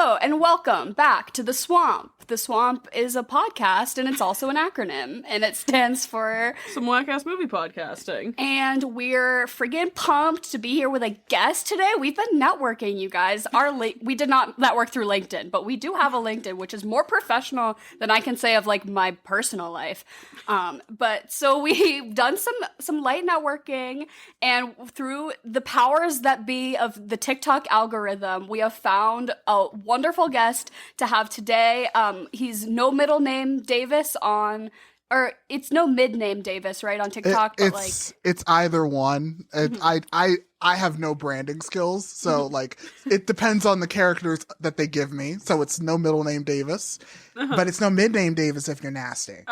Hello, and welcome back to The Swamp. The Swamp is a podcast, and it's also an acronym, and it stands for... Some whack-ass movie podcasting. And we're friggin' pumped to be here with a guest today. We've been networking, you guys. We did not network through LinkedIn, but we do have a LinkedIn, which is more professional than I can say of, like, my personal life. But so we've done some light networking, and through the powers that be of the TikTok algorithm, we have found a wonderful guest to have today. He's no middle name Davis on, or it's no mid name Davis, right, on TikTok. It's either one. I have no branding skills, so like it depends on the characters that they give me. So it's no middle name Davis, but it's no mid name Davis if you're nasty.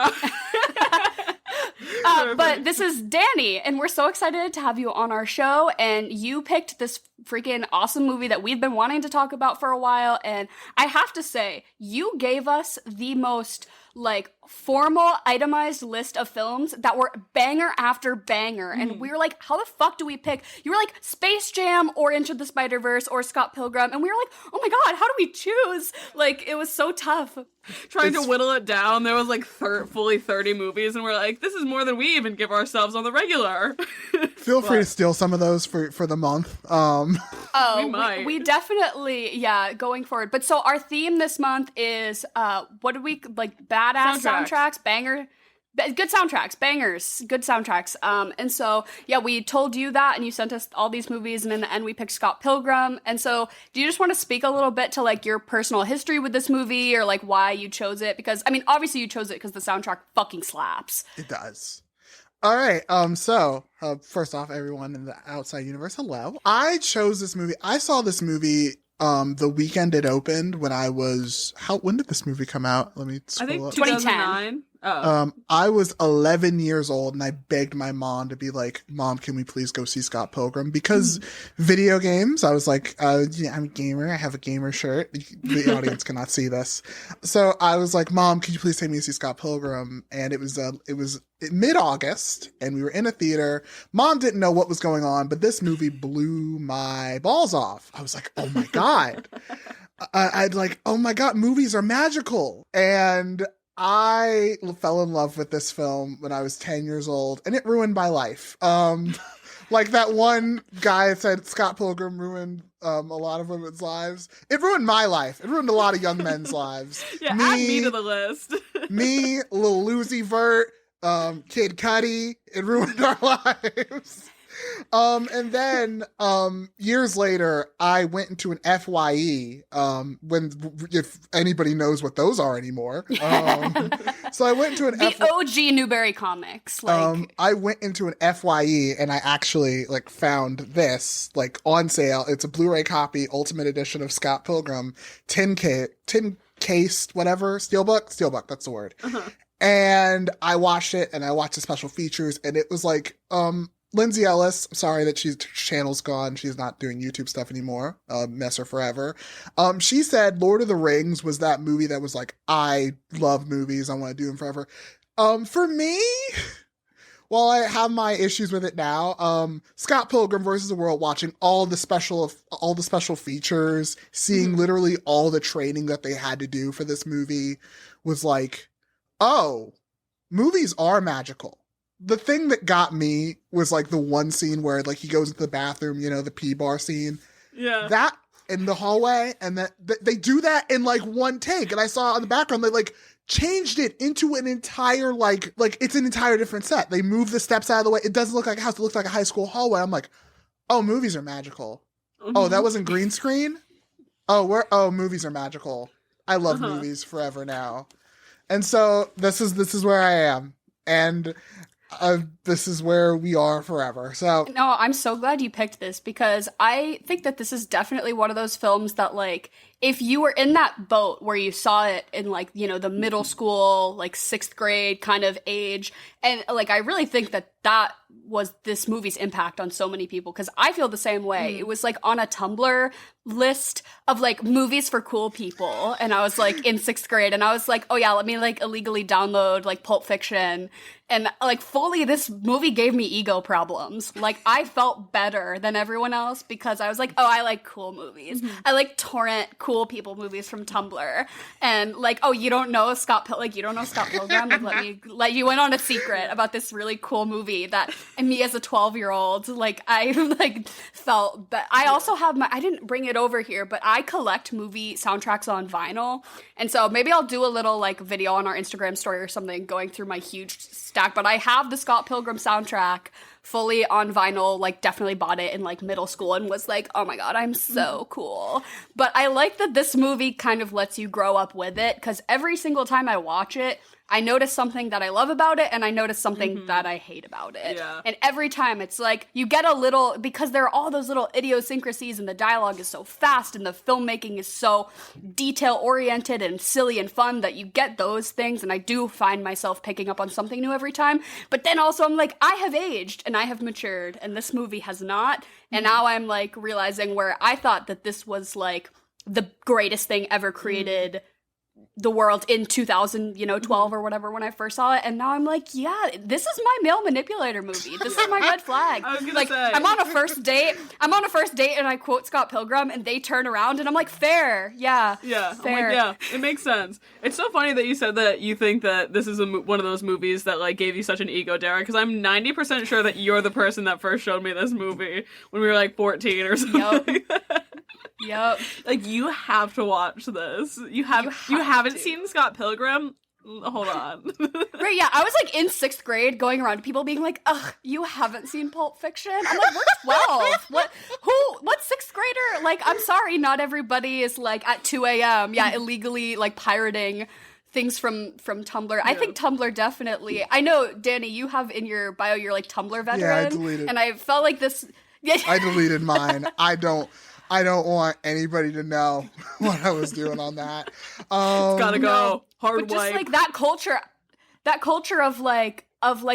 But this is Danny, and we're so excited to have you on our show, and you picked this freaking awesome movie that we've been wanting to talk about for a while, and I have to say, you gave us the most, like, formal, itemized list of films that were banger after banger, and we were like, how the fuck do we pick? You were like, Space Jam or Into the Spider-Verse or Scott Pilgrim, and we were like, oh my god, how do we choose? Like, it was so tough. Trying to whittle it down, there was like fully 30 movies, and we're like, this is more than we even give ourselves on the regular. Feel free to steal some of those for the month. Oh, we might. We definitely, going forward. But so our theme this month is, what did we, like, badass soundtracks, banger, good soundtracks, bangers, good soundtracks. And so, we told you that, and you sent us all these movies, and in the end we picked Scott Pilgrim. And so, do you just want to speak a little bit to, like, your personal history with this movie, or, like, why you chose it? Because, I mean, obviously you chose it because the soundtrack fucking slaps. It does. All right. So first off, everyone in the outside universe, hello. I chose this movie. I saw this movie the weekend it opened when I was... when did this movie come out? Let me scroll I think up. 2009. I was 11 years old, and I begged my mom to be like, Mom, can we please go see Scott Pilgrim? Because video games, I was like, I'm a gamer. I have a gamer shirt. The audience cannot see this. So I was like, Mom, could you please take me to see Scott Pilgrim? And it was mid-August, and we were in a theater. Mom didn't know what was going on, but this movie blew my balls off. I was like, oh my God. I'd like, oh my God, movies are magical. And I fell in love with this film when I was 10 years old, and it ruined my life. Like that one guy said Scott Pilgrim ruined a lot of women's lives. It ruined my life. It ruined a lot of young men's lives. Add me to the list. Me, Lil Uzi Vert, Kid Cudi, it ruined our lives. And then, years later, I went into an FYE, if anybody knows what those are anymore. So I went into the OG Newberry Comics. Like, I went into an FYE, and I actually, like, found this, like, on sale. It's a Blu-ray copy, Ultimate Edition of Scott Pilgrim, tin cased, whatever, Steelbook, that's the word. And I watched it, and I watched the special features, and it was like, Lindsay Ellis, I'm sorry that her channel's gone. She's not doing YouTube stuff anymore. Miss her forever. She said Lord of the Rings was that movie that was like, I love movies. I want to do them forever. For me, while I have my issues with it now, Scott Pilgrim versus the World, watching all the special features, seeing literally all the training that they had to do for this movie was like, oh, movies are magical. The thing that got me was like the one scene where like he goes into the bathroom, the pee bar scene. Yeah. That in the hallway, and that they do that in like one take. And I saw in the background they like changed it into an entire like it's an entire different set. They moved the steps out of the way. It doesn't look like a house, it looks like a high school hallway. I'm like, oh, movies are magical. Oh, that wasn't green screen? Movies are magical. I love movies forever now. And so this is where I am. And this is where we are forever. So no, I'm so glad you picked this, because I think that this is definitely one of those films that, like, if you were in that boat where you saw it in, like, the middle school, like 6th grade kind of age, and like I really think that was this movie's impact on so many people, because I feel the same way. It was like on a Tumblr list of like movies for cool people, and I was like in 6th grade, and I was like, oh yeah, let me like illegally download like Pulp Fiction, and like fully this movie gave me ego problems. Like I felt better than everyone else because I was like, oh, I like cool movies. I like torrent cool people movies from Tumblr, and like, oh, you don't know Scott Pilgrim? Like, let me let you in on a secret about this really cool movie that, and me as a 12-year-old, like I like felt that. I also have I didn't bring it over here, but I collect movie soundtracks on vinyl, and so maybe I'll do a little like video on our Instagram story or something going through my huge stack. But I have the Scott Pilgrim soundtrack fully on vinyl, like definitely bought it in like middle school and was like, oh my god, I'm so cool. But I like that this movie kind of lets you grow up with it, because every single time I watch it, I notice something that I love about it, and I notice something that I hate about it. Yeah. And every time it's like, you get a little, because there are all those little idiosyncrasies, and the dialogue is so fast, and the filmmaking is so detail-oriented and silly and fun, that you get those things, and I do find myself picking up on something new every time. But then also I'm like, I have aged, and I have matured, and this movie has not. And now I'm like realizing where I thought that this was like the greatest thing ever created the world in 2012 or whatever, when I first saw it, and now I'm like, yeah, this is my male manipulator movie. This is my red flag. I was gonna like say. I'm on a first date and I quote Scott Pilgrim, and they turn around and I'm like, fair, yeah, fair. I'm like, yeah, it makes sense. It's so funny that you said that you think that this is one of those movies that like gave you such an ego, Dara, because I'm 90% sure that you're the person that first showed me this movie when we were like 14 or something. Yep. Like, you have to watch this. You haven't seen Scott Pilgrim? Hold on. Right, yeah, I was like in 6th grade going around to people being like, ugh, you haven't seen Pulp Fiction? I'm like, we're 12. What 6th grader? Like, I'm sorry, not everybody is like at 2 a.m. Yeah, illegally like pirating things from Tumblr. I think Tumblr definitely. I know, Danny, you have in your bio, you're like Tumblr veteran. Yeah, I deleted. And I felt like this. I deleted mine. I don't want anybody to know what I was doing on that. It's gotta go. Hard but just wipe. like that culture of like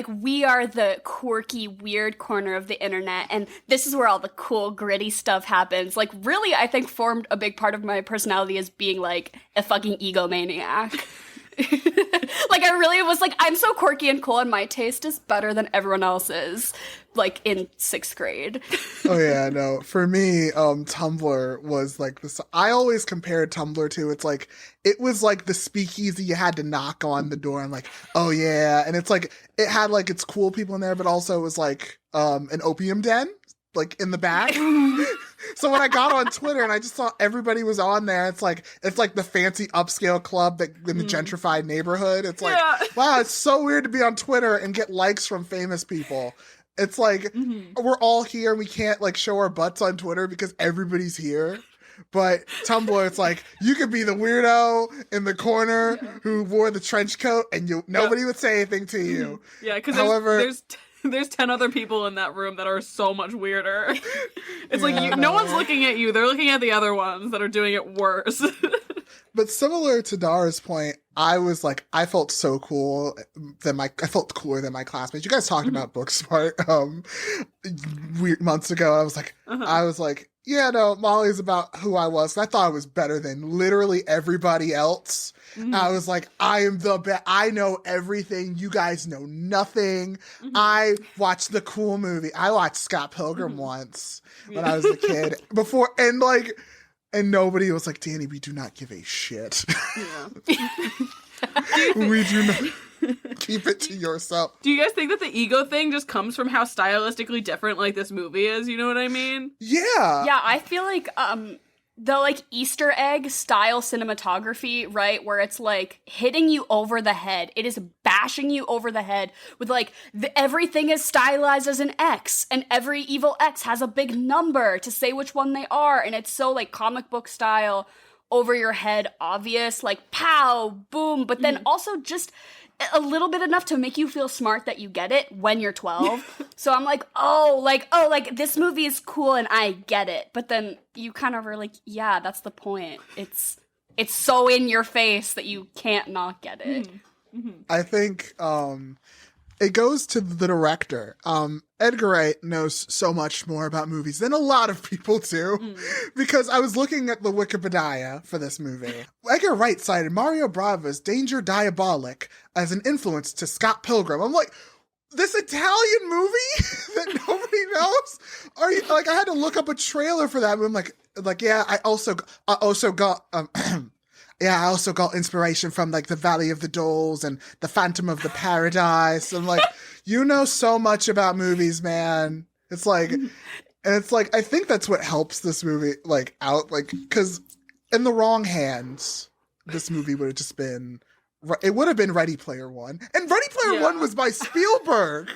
we are the quirky, weird corner of the internet, and this is where all the cool, gritty stuff happens. Like, really, I think formed a big part of my personality as being like a fucking egomaniac. Like, I really was like, I'm so quirky and cool, and my taste is better than everyone else's, like, in 6th grade. Oh yeah, no. For me, Tumblr was like this. I always compared Tumblr to, it was like the speakeasy you had to knock on the door and like, oh yeah. And it's like, it had like its cool people in there, but also it was like an opium den, like in the back. So when I got on Twitter and I just saw everybody was on there, it's like the fancy upscale club that in the gentrified neighborhood. It's like, wow, it's so weird to be on Twitter and get likes from famous people. It's like, we're all here and we can't like show our butts on Twitter because everybody's here. But Tumblr, it's like, you could be the weirdo in the corner who wore the trench coat and nobody would say anything to you. Yeah, because however, there's 10 other people in that room that are so much weirder. It's like, no one's looking at you. They're looking at the other ones that are doing it worse. But similar to Dara's point, I was like, I felt so cool I felt cooler than my classmates. You guys talked about Booksmart months ago. I was like, yeah, no, Molly's about who I was. And I thought I was better than literally everybody else. I was like, I am the best. I know everything. You guys know nothing. I watched the cool movie. I watched Scott Pilgrim once when I was a kid before. And nobody was like, Danny, we do not give a shit. Yeah. We do not. Keep it to yourself. Do you guys think that the ego thing just comes from how stylistically different like this movie is? You know what I mean? Yeah. Yeah, I feel like the like Easter egg style cinematography, right, where it's like hitting you over the head. It is bashing you over the head with like everything is stylized as an X, and every evil X has a big number to say which one they are, and it's so like comic book style, over your head, obvious, like pow, boom, but then also just a little bit enough to make you feel smart that you get it when you're 12. So I'm like, this movie is cool and I get it. But then you kind of are like, yeah, that's the point. It's so in your face that you can't not get it. I think It goes to the director. Edgar Wright knows so much more about movies than a lot of people do, because I was looking at the Wikipedia for this movie. Edgar Wright cited Mario Bava's Danger Diabolic as an influence to Scott Pilgrim. I'm like, this Italian movie that nobody knows? Are you like? I had to look up a trailer for that movie. I'm like, yeah. I also got yeah, I also got inspiration from like the Valley of the Dolls and the Phantom of the Paradise. I'm like, you know so much about movies, man. It's like, and it's like, I think that's what helps this movie like out, like, because in the wrong hands, this movie would have just been, it would have been Ready Player One, and Ready Player One was by Spielberg.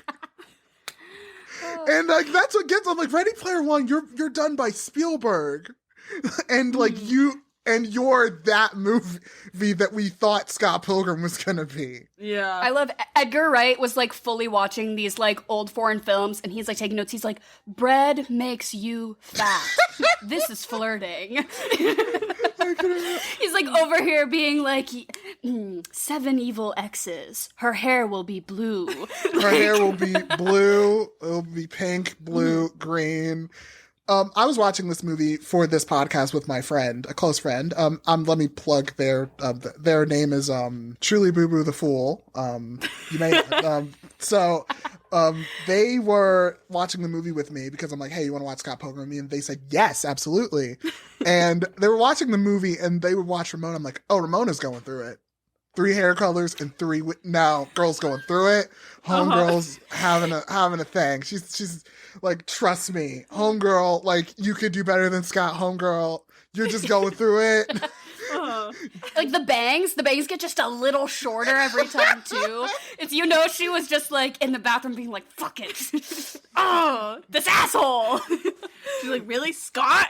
And like that's what gets, I'm like, Ready Player One, you're done by Spielberg, and like you're that movie that we thought Scott Pilgrim was gonna be. Yeah. I love Edgar Wright was like fully watching these like old foreign films, and he's like taking notes. He's like, bread makes you fat. This is flirting. He's like over here being like, 7 evil exes. Her hair will be blue. Her hair will be blue. It'll be pink, blue, green. I was watching this movie for this podcast with my friend, a close friend. Let me plug their name is Truly Boo Boo the Fool. You may they were watching the movie with me because I'm like, hey, you want to watch Scott Pilgrim with me? And they said yes, absolutely. And they were watching the movie and they would watch Ramona. I'm like, oh, Ramona's going through it. 3 hair colors and 3 now girls going through it. Homegirl's having a thing. She's like, trust me, homegirl, like you could do better than Scott. Homegirl, you're just going through it. Like the bangs get just a little shorter every time too. It's, you know, she was just like in the bathroom being like, fuck it. Oh, this asshole. She's like, really, Scott?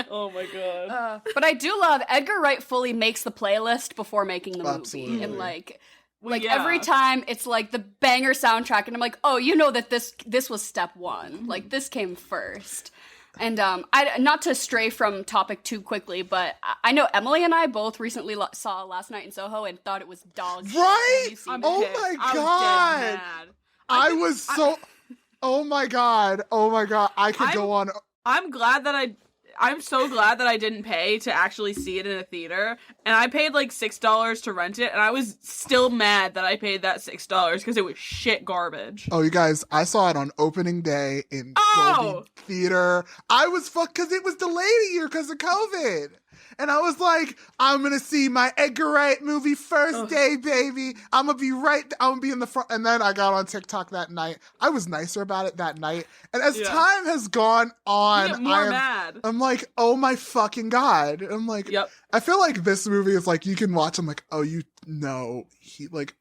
Oh my god. But I do love Edgar Wright fully makes the playlist before making the movie. Absolutely. And like yeah. every time it's like the banger soundtrack, and I'm like, oh, you know that this was step one. Like this came first. And I not to stray from topic too quickly, but I know Emily and I both recently saw Last Night in Soho and thought it was dog shit. Right? Have you seen Oh it? my I'm god! dead mad. I was so. Oh my god! Oh my god! I could go on. I'm so glad that I didn't pay to actually see it in a theater, and I paid like $6 to rent it, and I was still mad that I paid that $6 because it was shit garbage. Oh, you guys! I saw it on opening day in Dolby Theater. I was fucked because it was delayed a year because of COVID. And I was like, I'm going to see my Edgar Wright movie first day, baby. I'm going to be in the front. And then I got on TikTok that night. I was nicer about it that night. And as time has gone on, mad. I'm like, oh my fucking God. I'm like, yep. I feel like this movie is like, you can watch. I'm like, oh, you know,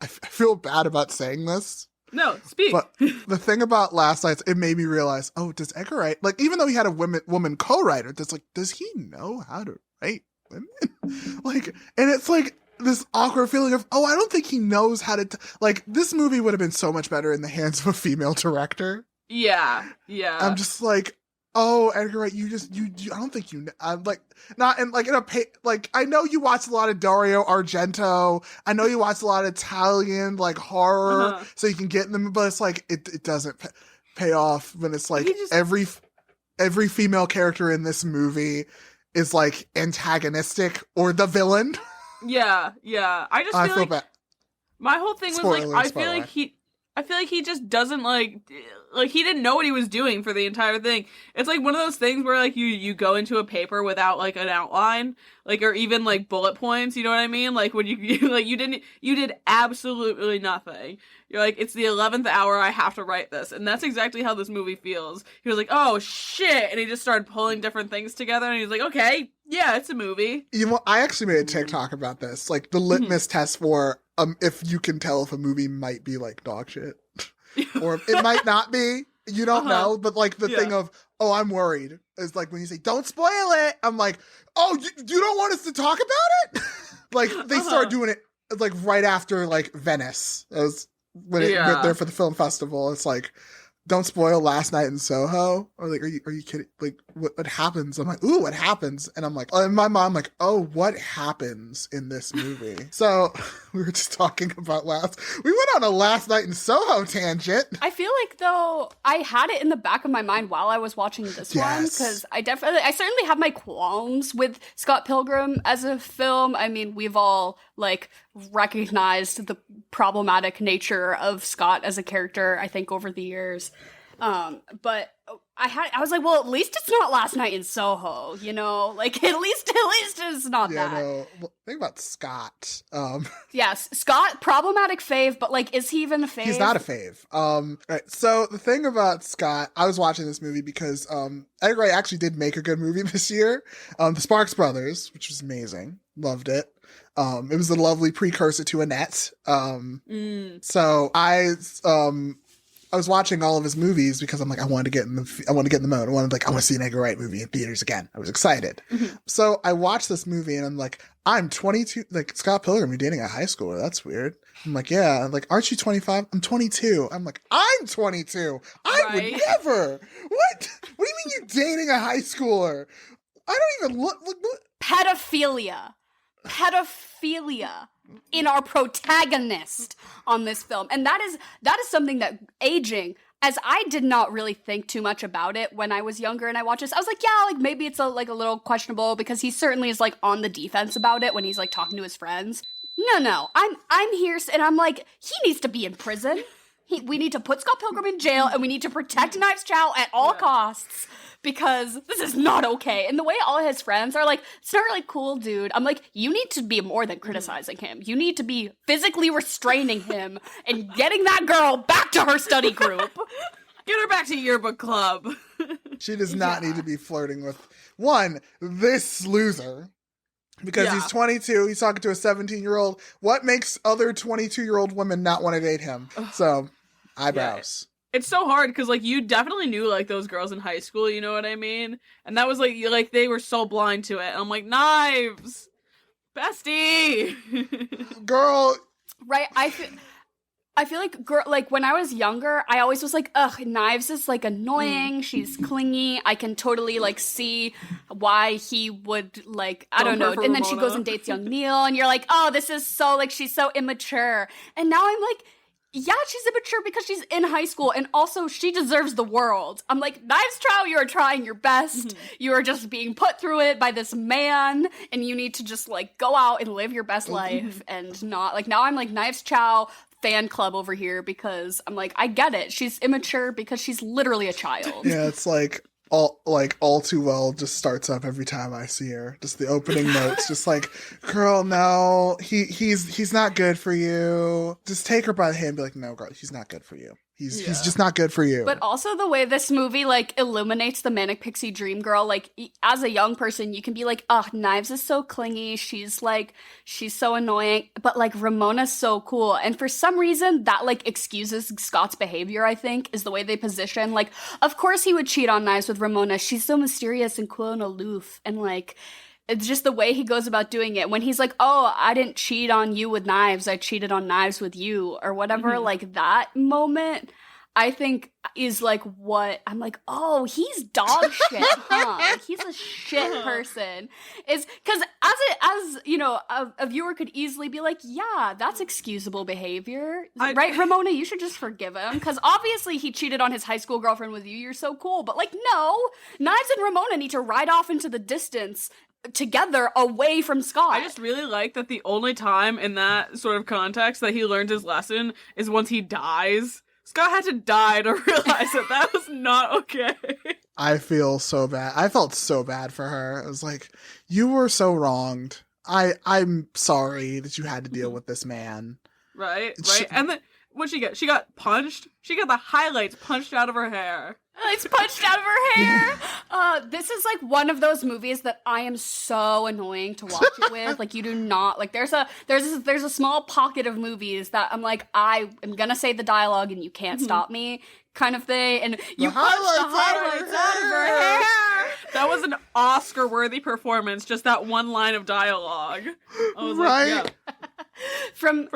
I feel bad about saying this. No, speak. But the thing about Last Night, it made me realize, oh, does Edgar Wright, like, even though he had a woman co-writer, does he know how to write women? Like, and it's like this awkward feeling of, oh, I don't think he knows how to, like, this movie would have been so much better in the hands of a female director. Yeah. I'm just like, oh, Edgar Wright, you I don't think you know. I'm like, not, and like, like, I know you watch a lot of Dario Argento. I know you watch a lot of Italian, like, horror, so you can get in them, but it's like, it doesn't pay off when it's like, every female character in this movie is like antagonistic or the villain. Yeah. I just feel like bad. My whole thing was like, I feel like he just doesn't like he didn't know what he was doing for the entire thing. It's like one of those things where like you go into a paper without like an outline, like, or even like bullet points, you know what I mean? Like when you like you did absolutely nothing. You're like, it's the 11th hour, I have to write this. And that's exactly how this movie feels. He was like, oh shit, and he just started pulling different things together, and he's like, okay, yeah, it's a movie. You know, I actually made a TikTok about this, like the litmus test for if you can tell if a movie might be like dog shit. Or it might not be, you don't know, but like the thing of, oh, I'm worried, is like when you say, don't spoil it, I'm like, oh, you don't want us to talk about it? Like they started doing it like right after like Venice, as when it went there for the film festival. It's like, don't spoil Last Night in Soho. Or like, are you kidding? Like, what happens? I'm like, ooh, what happens? And I'm like, in my mind, like, oh, what happens in this movie? So we were just talking about we went on a Last Night in Soho tangent. I feel like, though, I had it in the back of my mind while I was watching this one, because I certainly have my qualms with Scott Pilgrim as a film. I mean, we've all, like, recognized the problematic nature of Scott as a character, I think, over the years. But I was like, well, at least it's not Last Night in Soho, you know? Like, at least it's not that. No. Well, think about Scott. Yes, Scott, problematic fave, but, like, is he even a fave? He's not a fave. Right, so the thing about Scott, I was watching this movie because Edgar Wright actually did make a good movie this year. The Sparks Brothers, which was amazing. Loved it. It was a lovely precursor to Annette. So I was watching all of his movies because I'm like, I want to get in the mode. I want to see an Edgar Wright movie in theaters again. I was excited. Mm-hmm. So I watched this movie and I'm like, I'm 22. Like, Scott Pilgrim, you're dating a high schooler. That's weird. I'm like, yeah. I'm like, aren't you 25? I'm 22. I'm like, I'm 22. I would never. What? What do you mean you're dating a high schooler? I don't even look. Pedophilia in our protagonist on this film. And that is something that aging, as I did not really think too much about it when I was younger and I watched this, I was like, yeah, like maybe it's a little questionable, because he certainly is like on the defense about it when he's like talking to his friends. No, I'm here and I'm like, he needs to be in prison. We need to put Scott Pilgrim in jail, and we need to protect Knives Chow at all costs, because this is not okay. And the way all his friends are like, it's not really cool, dude. I'm like, you need to be more than criticizing him. You need to be physically restraining him and getting that girl back to her study group. Get her back to yearbook club. She does not need to be flirting with, this loser. Because he's 22, he's talking to a 17-year-old. What makes other 22-year-old women not want to date him? So, eyebrows. Yeah. It's so hard, because, like, you definitely knew, like, those girls in high school, you know what I mean? And that was, like, they were so blind to it. And I'm like, Knives! Bestie! Girl! Right, I feel like, girl, like, when I was younger, I always was like, ugh, Knives is, like, annoying, she's clingy, I can totally, like, see why he would, like, I don't know, and then she goes and dates young Neil, and you're like, oh, this is so, like, she's so immature, and now I'm like, yeah, she's immature because she's in high school, and also she deserves the world. I'm like, Knives Chow, you are trying your best. Mm-hmm. You are just being put through it by this man, and you need to just, like, go out and live your best life, and not, like, now I'm like, Knives Chow fan club over here, because I'm like, I get it. She's immature because she's literally a child. Yeah, it's like, all too well just starts up every time I see her. Just the opening notes, just like, girl, no, he's not good for you. Just take her by the hand and be like, no, girl, he's not good for you. He's just not good for you. But also the way this movie, like, illuminates the manic pixie dream girl, like, as a young person, you can be like, oh, Knives is so clingy, she's so annoying, but, like, Ramona's so cool. And for some reason, that, like, excuses Scott's behavior, I think, is the way they position. Like, of course he would cheat on Knives with Ramona. She's so mysterious and cool and aloof, and, like, it's just the way he goes about doing it. When he's like, oh, I didn't cheat on you with Knives, I cheated on Knives with you, or whatever, like, that moment, I think, is, like, what, I'm like, oh, he's dog shit, huh? He's a shit person. Is, because as you know, a viewer could easily be like, yeah, that's excusable behavior. Right, Ramona, you should just forgive him, because obviously he cheated on his high school girlfriend with you, you're so cool, but, like, no, Knives and Ramona need to ride off into the distance together away from Scott. I just really like that the only time in that sort of context that he learned his lesson is once he dies. Scott had to die to realize that was not okay. I feel so bad. I felt so bad for her. I was like, you were so wronged. I'm sorry that you had to deal with this man. Right. And then what'd she get? She got punched. She got the highlights punched out of her hair. It's punched out of her hair. This is like one of those movies that I am so annoying to watch it with. Like, you do not, like, there's a small pocket of movies that I'm like, I am gonna say the dialogue and you can't stop me, kind of thing. And you punched the highlights out of her hair. That was an Oscar-worthy performance. Just that one line of dialogue. I was like, yeah. from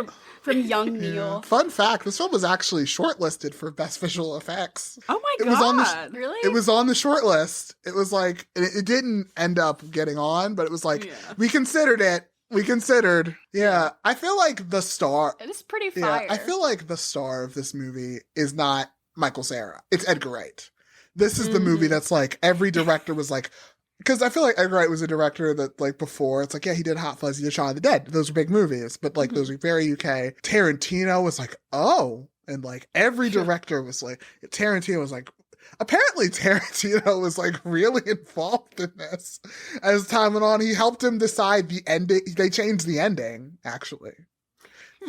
young Neil. Fun fact, this film was actually shortlisted for Best Visual Effects. Oh my It god. was on the Really? It was on the short list. It was like, it didn't end up getting on, but it was like, we considered it. Yeah. I feel like the star. It is pretty fire. I feel like the star of this movie is not Michael Cera. It's Edgar Wright. This is the movie that's like, every director was like, because I feel like Edgar Wright was a director that, like, before, it's like, yeah, he did Hot Fuzz, he did Shaun of the Dead. Those were big movies, but, like, those were very UK. Tarantino was like, oh. And, like, every director was like, Tarantino was like, apparently Tarantino was, like, really involved in this. As time went on, he helped him decide the ending. They changed the ending, actually.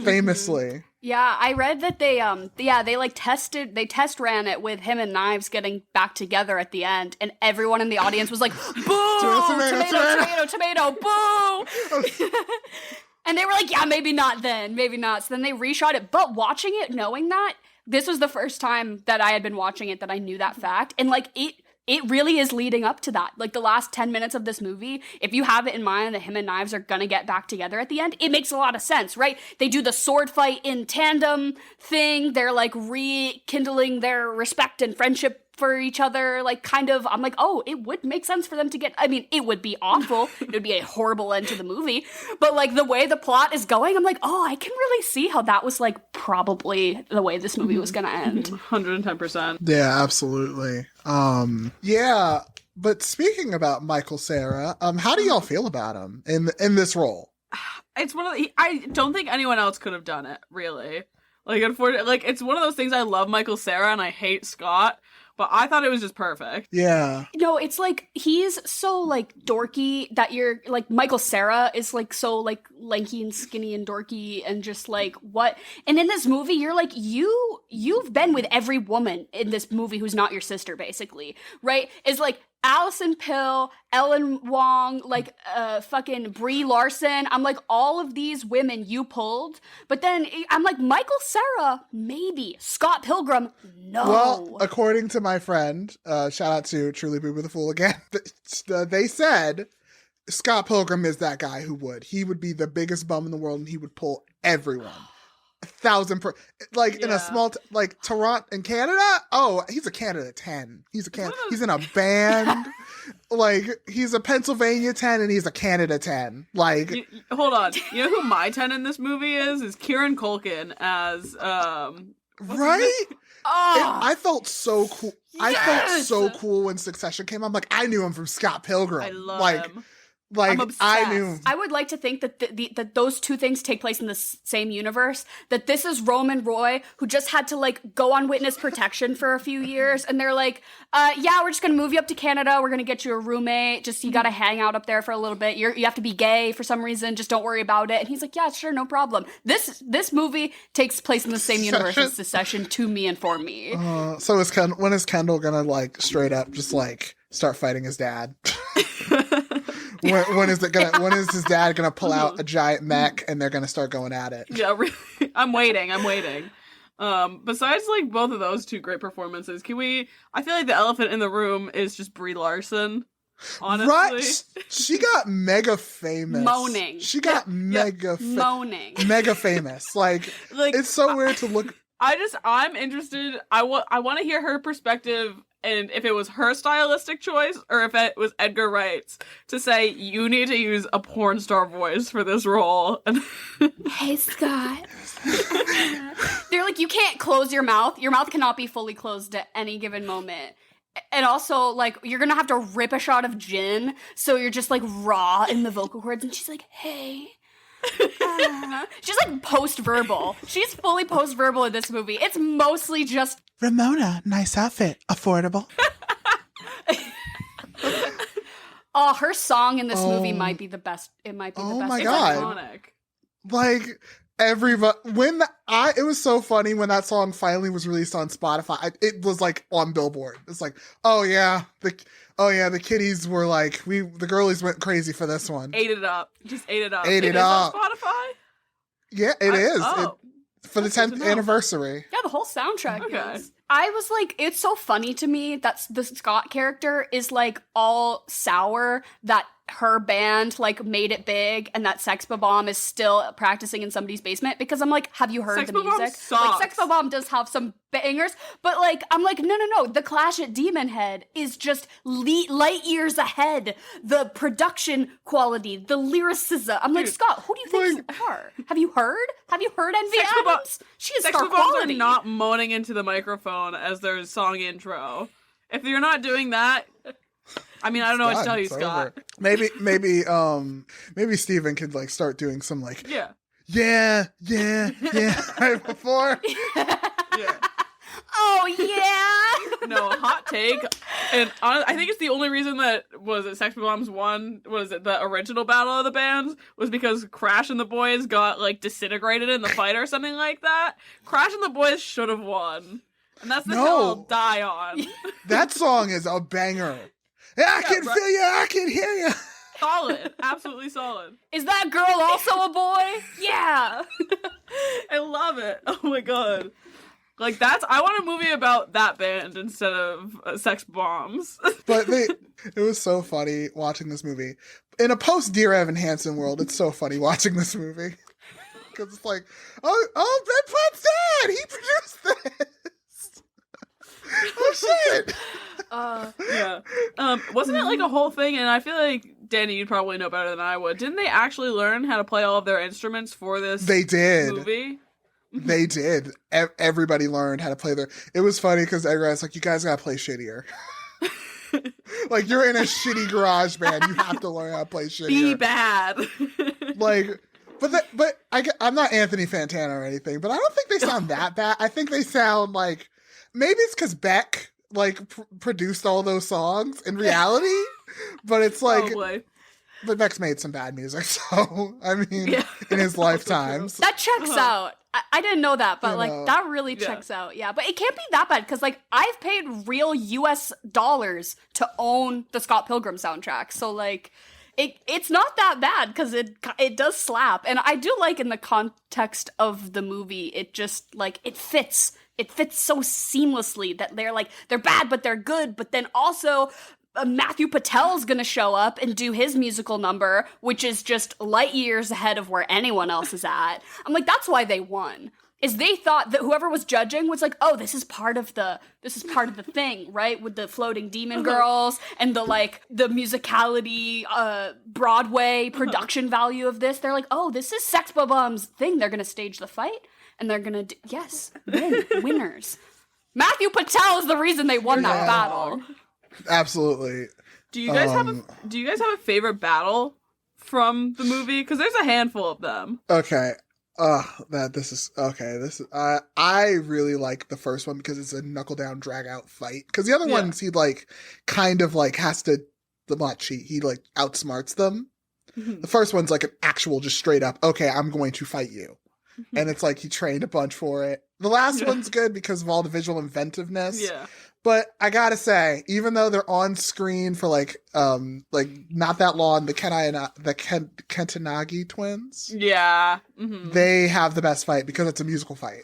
Famously. Yeah, I read that they test ran it with him and Knives getting back together at the end, and everyone in the audience was like, boo! Tomato, boo! And they were like, yeah, maybe not then, maybe not. So then they reshot it, but watching it, knowing that, this was the first time that I had been watching it that I knew that fact, and like, it really is leading up to that. Like, the last 10 minutes of this movie, if you have it in mind that him and Knives are gonna get back together at the end, it makes a lot of sense, right? They do the sword fight in tandem thing. They're, like, rekindling their respect and friendship for each other. Like, kind of, I'm like, oh, it would make sense for them to get, I mean, it would be awful. It would be a horrible end to the movie. But, like, the way the plot is going, I'm like, oh, I can really see how that was, like, probably the way this movie was gonna end. 110%. Yeah, absolutely. Yeah, but speaking about Michael Cera, how do y'all feel about him in this role? It's one of the, I don't think anyone else could have done it, really. Like, unfortunately, like, it's one of those things. I love Michael Cera and I hate Scott, but I thought it was just perfect. Yeah. No, it's like, he's so, like, dorky that you're, like, Michael Cera is, like, so, like, lanky and skinny and dorky and just, like, what? And in this movie, you're like, you've been with every woman in this movie who's not your sister, basically, right? It's like, Allison Pill, Ellen Wong, like, fucking Brie Larson. I'm like, all of these women you pulled. But then I'm like, Michael Cera, maybe. Scott Pilgrim, no. Well, according to my friend, shout out to Truly Boober the Fool again, they said Scott Pilgrim is that guy who would. He would be the biggest bum in the world and he would pull everyone. 1,000 in a small like Toronto in Canada. Oh, he's a Canada 10. He's in a band. Like, he's a Pennsylvania 10 and he's a Canada 10. Like, hold on. You know who my 10 in this movie is Kieran Culkin as right? Oh, I felt so cool. Yes! I felt so cool when Succession came. I'm like, I knew him from Scott Pilgrim. I love him. Like, I'm obsessed. I knew. I would like to think that that those two things take place in the same universe. That this is Roman Roy, who just had to, like, go on witness protection for a few years, and they're like, yeah, we're just gonna move you up to Canada. We're gonna get you a roommate. Just, you gotta hang out up there for a little bit. You have to be gay for some reason. Just don't worry about it. And he's like, yeah, sure, no problem. This movie takes place in the same universe as Succession, to me and for me. So when is Kendall gonna, like, straight up just, like, start fighting his dad? When is his dad gonna pull out a giant mech and they're gonna start going at it? Yeah, really. I'm waiting. Besides, like, both of those two great performances, I feel like the elephant in the room is just Brie Larson. Honestly. Right? She got mega famous. Moaning. She got mega famous. Like, it's so weird to look. I'm interested. I want to hear her perspective, and if it was her stylistic choice or if it was Edgar Wright's, to say, you need to use a porn star voice for this role. Hey, Scott. They're like, you can't close your mouth. Your mouth cannot be fully closed at any given moment. And also, like, you're gonna have to rip a shot of gin, so you're just, like, raw in the vocal cords. And she's like, hey. She's, like, post-verbal. She's fully post-verbal in this movie. It's mostly just, Ramona, nice outfit, affordable. oh, her song in this movie might be the best. It might be the best. Oh my It's God. iconic. Like, it was so funny when that song finally was released on Spotify. It was, like, on Billboard. It's like, the kiddies were like, the girlies went crazy for this one. Ate it up. Just ate it up. Ate it is up. on Spotify? Yeah, it is. Oh. For the 10th anniversary. yeah, the whole soundtrack Okay. is. I was like, it's so funny to me that the Scott character is, like, all sour that her band like made it big and that Sex Bomb is still practicing in somebody's basement, because I'm like, have you heard Sex the Bomb music? sucks. Like Sex Bomb does have some bangers, but like I'm like, no, the Clash at Demon Head is just light years ahead. The production quality, the lyricism. I'm like, Scott, who do you think you are? Have you heard Envy Adams? She is Sex star Bombs quality. are not moaning into the microphone as their song intro. If you're not doing that, I mean, I don't know what to tell you, Scott. Maybe Steven could like start doing some like Yeah. right before. Yeah. Oh yeah. No, hot take. And I think it's the only reason that Sex Bombs won, the original battle of the bands, was because Crash and the Boys got like disintegrated in the fight or something like that. Crash and the Boys should have won. And that's the hill I'll die on. That song is a banger. I can feel you, I can hear you. Solid. Absolutely solid. Is that girl also a boy? Yeah. I love it. Oh my god. Like, I want a movie about that band instead of Sex Bombs. But it was so funny watching this movie. In a post Dear Evan Hansen world, it's so funny watching this movie. Because it's like, oh, Ben Platt's dad! He produced this! Oh, shit! Yeah. Wasn't it like a whole thing? And I feel like, Danny, you'd probably know better than I would. Didn't they actually learn how to play all of their instruments for this They did. movie? They did. Everybody learned how to play their... It was funny because everyone's like, you guys gotta play shittier. Like, you're in a shitty garage band. You have to learn how to play shittier. Be bad. Like... But I'm not Anthony Fantana or anything, but I don't think they sound that bad. I think they sound like... Maybe it's because Beck like produced all those songs in reality, but it's like, Probably. But Beck's made some bad music, so I mean, in his lifetimes, that checks out. I didn't know that, but like that really checks out. Yeah, but it can't be that bad because like I've paid real US dollars to own the Scott Pilgrim soundtrack, so like it's not that bad because it does slap, and I do like in the context of the movie, it just like it fits. It fits so seamlessly that they're bad, but they're good. But then also Matthew Patel's gonna show up and do his musical number, which is just light years ahead of where anyone else is at. I'm like, that's why they won. Is they thought that whoever was judging was like, oh, this is part of the thing, right? With the floating demon girls and the musicality, Broadway production value of this. They're like, oh, this is Sex Bomb's thing. They're gonna stage the fight. And they're gonna winners. Matthew Patel is the reason they won that battle. Absolutely. Do you guys have a favorite battle from the movie? Because there's a handful of them. Okay. I really like the first one because it's a knuckle down, drag out fight. Because the other ones he like kind of like has to not cheat. He like outsmarts them. Mm-hmm. The first one's like an actual just straight up, okay, I'm going to fight you. And it's like he trained a bunch for it. The last one's good because of all the visual inventiveness. Yeah. But I gotta say, even though they're on screen for like not that long, the Kentanagi twins. Yeah. Mm-hmm. They have the best fight because it's a musical fight.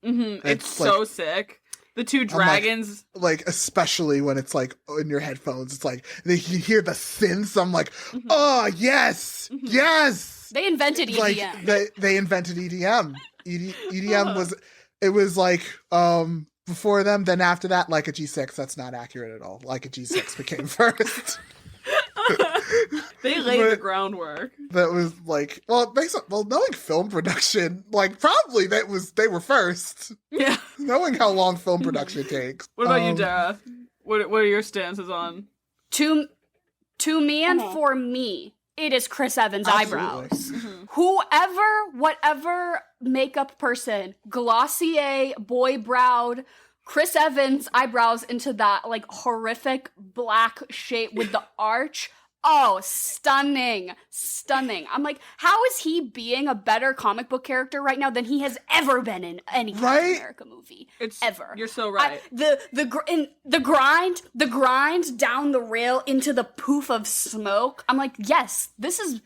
Mm-hmm. It's so sick. The two dragons. Like especially when it's like in your headphones, it's like you hear the synths. I'm like, oh yes, yes. They invented EDM. Like, they invented EDM. EDM was like before them. Then after that, like a G6. That's not accurate at all. Like a G6 became first. They laid the groundwork. That was like knowing film production, like probably they were first. Yeah. Knowing how long film production takes. What about you, Dara? What are your stances on? To me and for me, it is Chris Evans' eyebrows. Mm-hmm. Whatever makeup person, Glossier, boy-browed, Chris Evans' eyebrows into that, like, horrific black shape with the arch. Oh, stunning. Stunning. I'm like, how is he being a better comic book character right now than he has ever been in any Captain America movie? Ever. You're so right. The grind down the rail into the poof of smoke. I'm like, yes, this is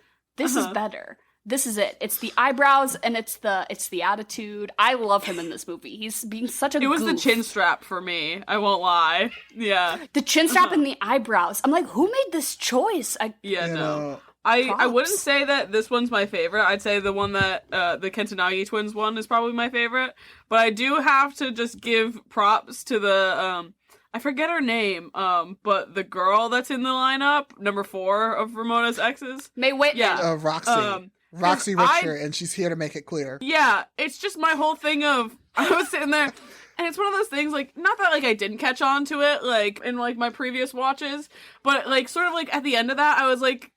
better. this is it. It's the eyebrows and it's the attitude. I love him in this movie. He's being such a It was goof. the chin strap for me. I won't lie. Yeah. The chin strap and the eyebrows. I'm like, who made this choice? Yeah, You no. know, I wouldn't Props. say that this one's my favorite. I'd say the one that the Kentanagi twins one is probably my favorite. But I do have to just give props to the I forget her name, but the girl that's in the lineup, number 4 of Ramona's exes. May Whitman. Yeah. Roxy. Roxy 'cause Richter, and she's here to make it clear. Yeah, it's just my whole thing of I was sitting there and it's one of those things like not that like I didn't catch on to it like in like my previous watches, but like sort of like at the end of that I was like,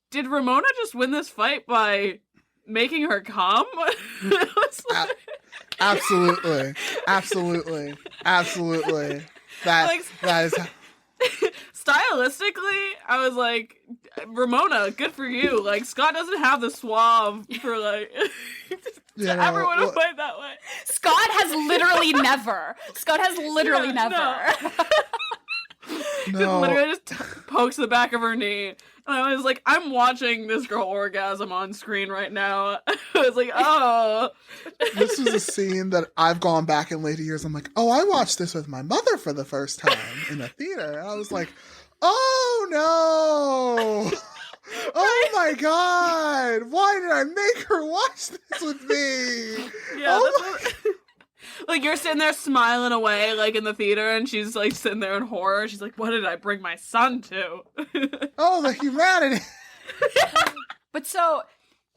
did Ramona just win this fight by making her come? It was like- Absolutely. Absolutely. Absolutely. That is stylistically, I was like, Ramona, good for you. Like Scott doesn't have the suave for like you to know, ever want to well, fight that way. Scott has literally never. Scott has literally Yeah, never. no. Literally just pokes the back of her knee. And I was like, I'm watching this girl orgasm on screen right now. I was like, oh. This was a scene that I've gone back in later years. I'm like, oh, I watched this with my mother for the first time in a theater. And I was like, oh no. Oh my god. Why did I make her watch this with me? Yeah, Oh that's what... Like, you're sitting there smiling away, like, in the theater, and she's, like, sitting there in horror. She's like, what did I bring my son to? Oh, the humanity. But so,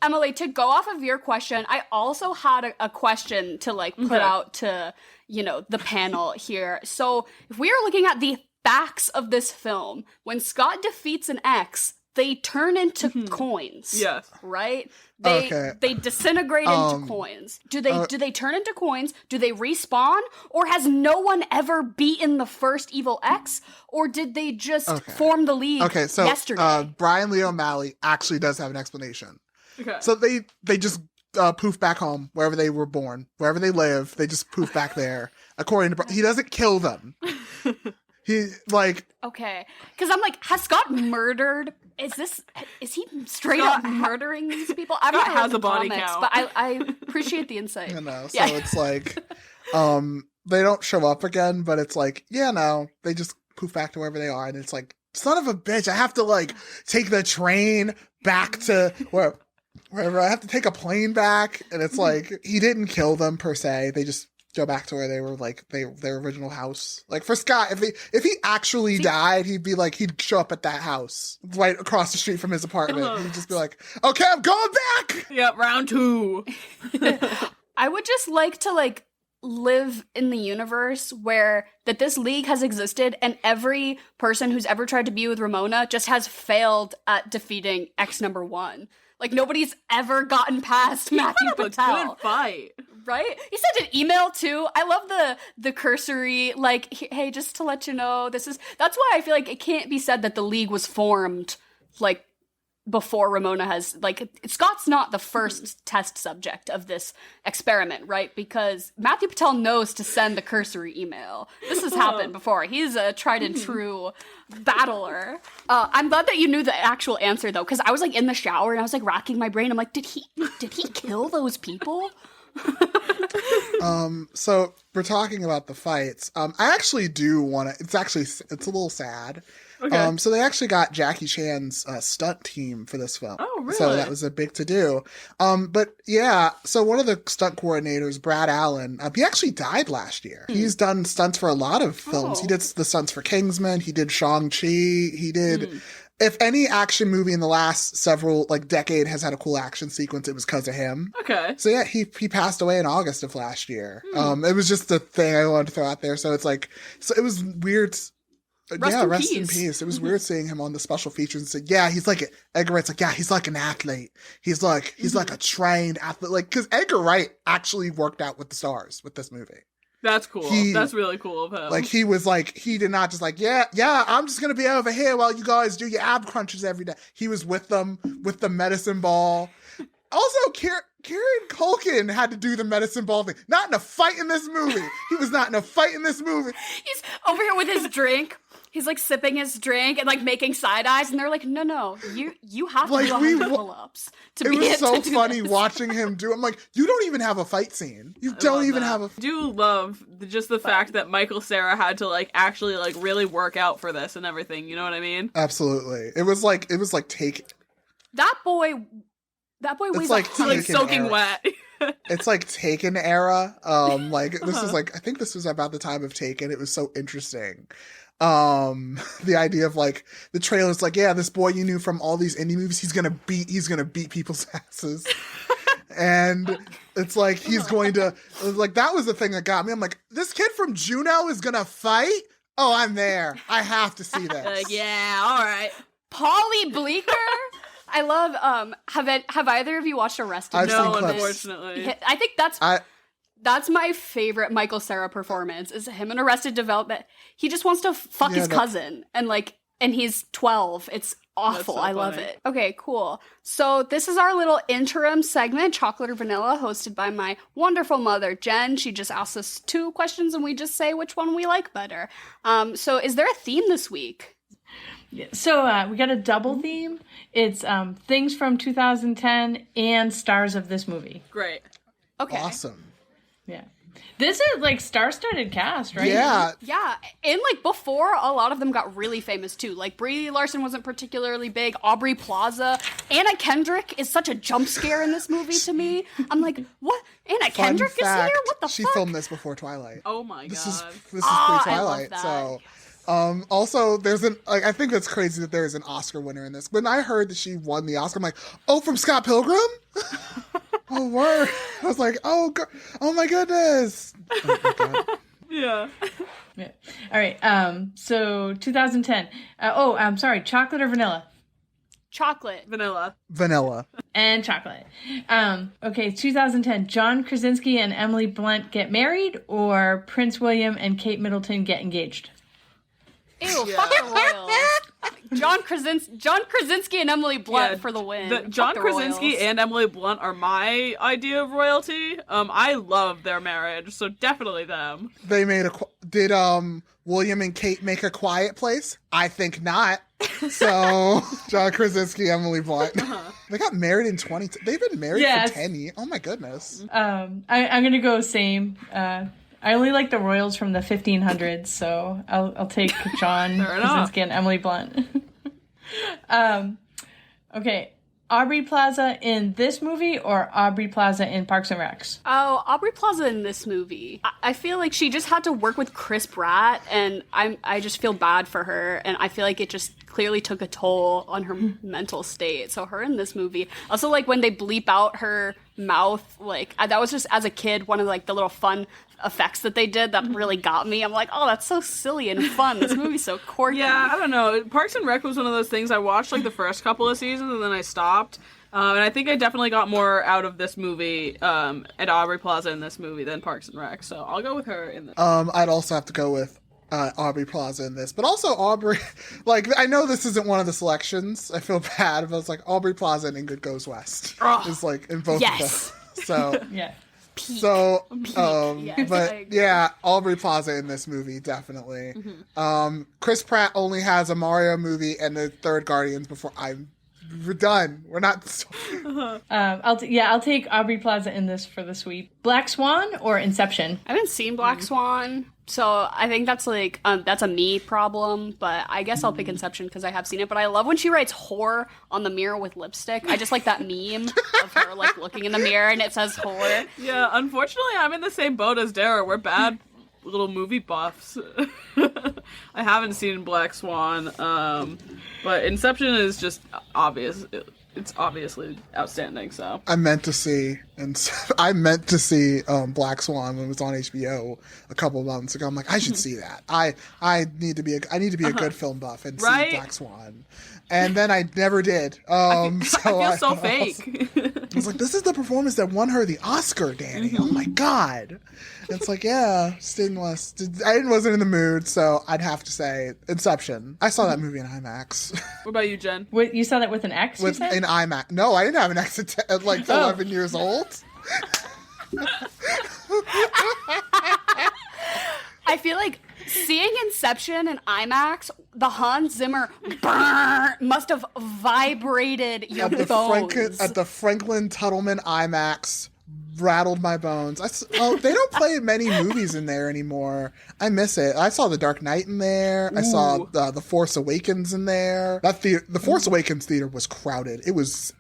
Emily, to go off of your question, I also had a question to like put Okay. out to, you know, the panel here. So if we are looking at the facts of this film, when Scott defeats an ex, they turn into coins. Yes. Right? Okay. They disintegrate into coins. Do they turn into coins? Do they respawn? Or has no one ever beaten the first evil X? Or did they just form the league Okay, so yesterday? Brian Lee O'Malley actually does have an explanation. Okay. So they just poof back home wherever they were born, wherever they live. They just poof back there. According to he doesn't kill them. He like Okay. Because I'm like, has Scott murdered? Is he straight Scott up murdering these people? I Scott don't know has the a body comics, count. but I appreciate the insight. you know. So Yeah. it's like they don't show up again, but it's like yeah, no, they just poof back to wherever they are, and it's like son of a bitch, I have to like take the train back to wherever I have to take a plane back, and it's like he didn't kill them per se. They just go back to where they were, like their original house. Like for Scott, if he actually died, he'd show up at that house right across the street from his apartment. He'd just be like, "Okay, I'm going back." Yep, round 2. I would just like to like live in the universe where that this league has existed and every person who's ever tried to be with Ramona just has failed at defeating X number 1. Like nobody's ever gotten past Matthew A Patel. good fight. Right? He sent an email too. I love the cursory, like, hey, just to let you know, that's why I feel like it can't be said that the league was formed, like, before Ramona has, like, Scott's not the first test subject of this experiment, right? Because Matthew Patel knows to send the cursory email. This has happened before. He's a tried and true battler. I'm glad that you knew the actual answer, though, because I was, like, in the shower and I was, like, racking my brain. I'm like, did he kill those people? So we're talking about the fights. I actually do want to. It's a little sad. Okay. So they actually got Jackie Chan's stunt team for this film. Oh, really? So that was a big to do. But yeah, so one of the stunt coordinators, Brad Allen, he actually died last year. He's done stunts for a lot of films. Oh. He did the stunts for Kingsman. He did Shang-Chi. He did. If any action movie in the last several decade has had a cool action sequence, it was because of him. Okay. So yeah, he passed away in August of last year. It was just a thing I wanted to throw out there. So it's like, so it was weird. Rest in peace. It was weird seeing him on the special features and say, yeah, he's like Edgar Wright's like, yeah, he's like an athlete. He's like a trained athlete. Like, because Edgar Wright actually worked out with the stars with this movie. That's cool. That's really cool of him. Like, he was like, he did not just like, yeah, I'm just going to be over here while you guys do your ab crunches every day. He was with them with the medicine ball. Also, Kieran Culkin had to do the medicine ball thing. Not in a fight in this movie. He was not in a fight in this movie. He's over here with his drink. He's like sipping his drink and like making side eyes, and they're like, "No, you have to Like, do 100 pull-ups to It be was able so to do funny this." watching him do it. I'm like, you don't even have a fight scene. You don't even have a. I do love just the fact that Michael Cera had to like actually like really work out for this and everything. You know what I mean? Absolutely. It was like take. That boy weighs like like Like Taken soaking era. wet. It's like Taken era. Like this was like, I think this was about the time of Taken. It was so interesting. The idea of like the trailer's like, yeah, this boy you knew from all these indie movies, he's gonna beat people's asses. And it's like he's going to like, that was the thing that got me. I'm like, this kid from Juno is gonna fight? Oh, I'm there. I have to see this. Yeah, all right. Polly Bleeker. I love. Have either of you watched Arrested? I've seen No, clips. unfortunately. I think that's my favorite Michael Cera performance. Is him in Arrested Development. He just wants to fuck his cousin, and he's 12. It's awful. So I love funny. it. Okay, cool. So this is our little interim segment, Chocolate or Vanilla, hosted by my wonderful mother, Jen. She just asks us 2 questions, and we just say which one we like better. So is there a theme this week? So we got a double theme. It's things from 2010 and stars of this movie. Great. Okay. Awesome. Yeah. This is like star-studded cast, right? Yeah. Yeah, and like before, a lot of them got really famous too. Like Brie Larson wasn't particularly big. Aubrey Plaza, Anna Kendrick is such a jump scare in this movie to me. I'm like, what? Anna Kendrick is here? What the she fuck? filmed this before Twilight. Oh my This god. is I pre-Twilight. love So, also there's I think that's crazy that there's an Oscar winner in this. When I heard that she won the Oscar, I'm like, oh, from Scott Pilgrim? Oh, word. I was like, oh my goodness. Oh my God. Yeah. Yeah. All right. So 2010. I'm sorry. Chocolate or vanilla? Chocolate. Vanilla. And chocolate. Okay. 2010. John Krasinski and Emily Blunt get married, or Prince William and Kate Middleton get engaged? Ew, fuck the Royals. John Krasinski and Emily Blunt Yeah, for the win. John Fuck the Krasinski Royals. and Emily Blunt are my idea of royalty. I love their marriage, so definitely them. They made did William and Kate make A Quiet Place? I think not. So John Krasinski, Emily Blunt. They got married in 20. They've been married Yes. for 10 years. Oh my goodness. I'm gonna go same. I only like the royals from the 1500s, so I'll take John Fair enough. Krasinski and Emily Blunt. Okay, Aubrey Plaza in this movie or Aubrey Plaza in Parks and Recs? Oh, Aubrey Plaza in this movie. I feel like she just had to work with Chris Pratt, and I just feel bad for her, and I feel like it just clearly took a toll on her mental state. So her in this movie. Also, like when they bleep out her mouth, like that was just as a kid one of like the little fun effects that they did that really got me. I'm like, oh, that's so silly and fun. This movie's so quirky. Yeah, I don't know. Parks and Rec was one of those things I watched like the first couple of seasons and then I stopped. And I think I definitely got more out of this movie at Aubrey Plaza in this movie than Parks and Rec. So I'll go with her in this. I'd also have to go with Aubrey Plaza in this, but also Aubrey. Like, I know this isn't one of the selections. I feel bad, but I was like, Aubrey Plaza and Ingrid Goes West is like in both Yes. of them. So Yeah. Peak. so Yes, I but agree. yeah, Aubrey Plaza in this movie definitely. Chris Pratt only has a Mario movie and the third Guardians before we're done. We're not. I'll take Aubrey Plaza in this for the sweep. Black Swan or Inception? I haven't seen Black Swan, so I think that's like that's a me problem. But I guess I'll pick Inception because I have seen it. But I love when she writes "whore" on the mirror with lipstick. I just like that meme of her like looking in the mirror and it says "whore." Yeah, unfortunately, I'm in the same boat as Dara. We're bad little movie buffs. I haven't seen Black Swan, but Inception is just obvious. It's obviously outstanding. So I meant to see Black Swan when it was on HBO a couple of months ago. I'm like, I should see that. I need to be a good film buff and Right? see Black Swan. And then I never did. I So feel so fake. was like, this is the performance that won her the Oscar, Danny. Oh my God. It's like, yeah, I wasn't in the mood, so I'd have to say Inception. I saw that movie in IMAX. What about you, Jen? What, you saw that with an X, you said? In IMAX. No, I didn't have an X at like 11 years old. I feel like seeing Inception in IMAX, the Hans Zimmer must have vibrated your bones. At the Franklin Tuttleman IMAX, rattled my bones. They don't play many movies in there anymore. I miss it. I saw The Dark Knight in there. Ooh. I saw The Force Awakens in there. The Force Awakens theater was crowded.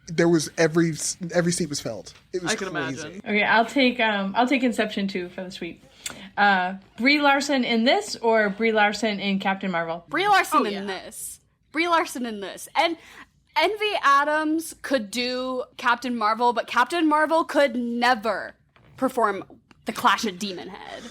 There was every seat was filled. It was can crazy. imagine. Okay, I'll take Inception too for the sweep. Brie Larson in this or Brie Larson in Captain Marvel? Brie Larson in this. Brie Larson in this. And Envy Adams could do Captain Marvel, but Captain Marvel could never perform the Clash at Demon Head.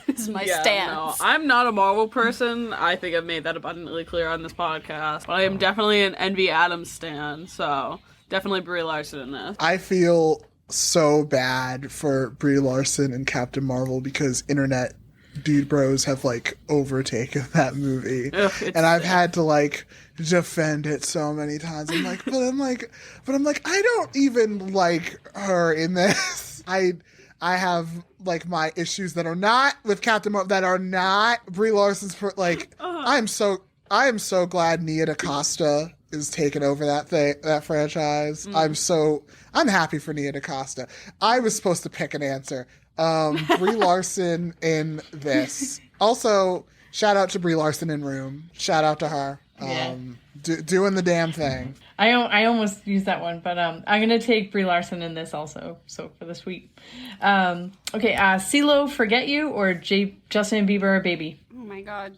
Is my stance. No, I'm not a Marvel person. I think I've made that abundantly clear on this podcast. But I am definitely an Envy Adams stan, so definitely Brie Larson in this. I feel so bad for Brie Larson and Captain Marvel because internet dude bros have like overtaken that movie. Ugh, and I've had to like defend it so many times. I'm like, I don't even like her in this. I have like my issues that are not with Captain Marvel, that are not Brie Larson's I am so glad Nia DaCosta is taking over that franchise. I'm happy for Nia DaCosta. I was supposed to pick an answer. Brie Larson in this. Also, shout out to Brie Larson in Room. Shout out to her. Doing the damn thing. I almost used that one, but I'm gonna take Brie Larson in this also. So for the sweep. Okay, CeeLo Forget You or Justin Bieber Baby? Oh my God,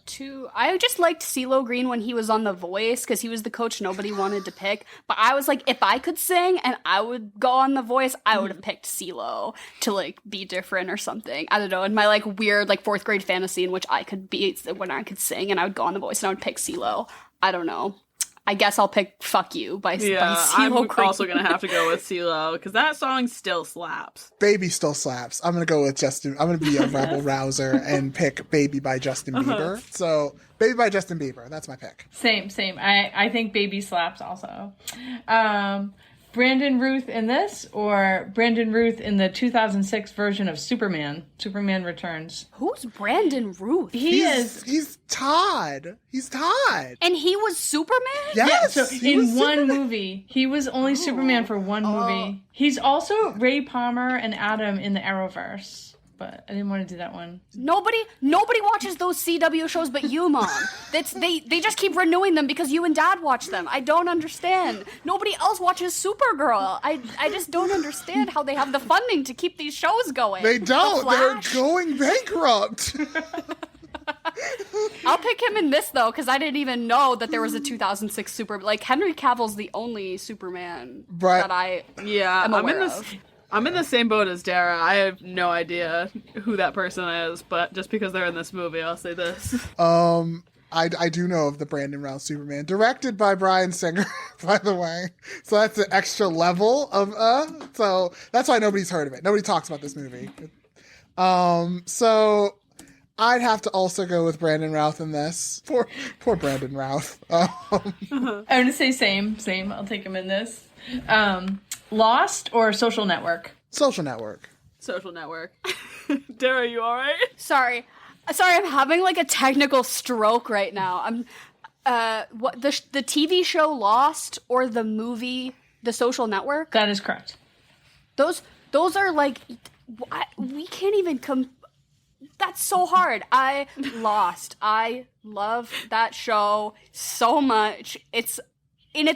I just liked CeeLo Green when he was on The Voice because he was the coach nobody wanted to pick. But I was like, if I could sing and I would go on The Voice, I would have picked CeeLo to like be different or something. I don't know. In my like weird like fourth grade fantasy in which I could be when I could sing and I would go on The Voice and I would pick CeeLo. I don't know. I guess I'll pick "Fuck You" by CeeLo I'm Green. also gonna have to go with CeeLo because that song still slaps. Baby still slaps. I'm gonna go with Justin. I'm gonna be a rebel rouser and pick "Baby" by Justin Bieber. So, "Baby" by Justin Bieber. That's my pick. Same. I think Baby slaps also. Brandon Routh in this or Brandon Routh in the 2006 version of Superman? Superman Returns. Who's Brandon Routh? He's Todd. He's Todd. And he was Superman? Yes. Yeah, so in one movie. He was only Superman for one movie. He's also Ray Palmer and Adam in the Arrowverse. But I didn't want to do that one. Nobody watches those CW shows but you, Mom. They just keep renewing them because you and Dad watch them. I don't understand. Nobody else watches Supergirl. I just don't understand how they have the funding to keep these shows going. They don't. They're going bankrupt. I'll pick him in this though because I didn't even know that there was a 2006 like Henry Cavill's the only Superman that I am aware of. I'm in the same boat as Dara. I have no idea who that person is, but just because they're in this movie, I'll say this. I do know of the Brandon Routh Superman, directed by Bryan Singer, by the way. So that's an extra level of so that's why nobody's heard of it. Nobody talks about this movie. So I'd have to also go with Brandon Routh in this. Poor Brandon Routh. I'm gonna say same. I'll take him in this. Lost or Social Network? Social Network. Social Network. Dara, you all right? Sorry, I'm having like a technical stroke right now. I'm what the TV show Lost or the movie The Social Network? That is correct. Those are like we can't even that's so hard. I love that show so much. It's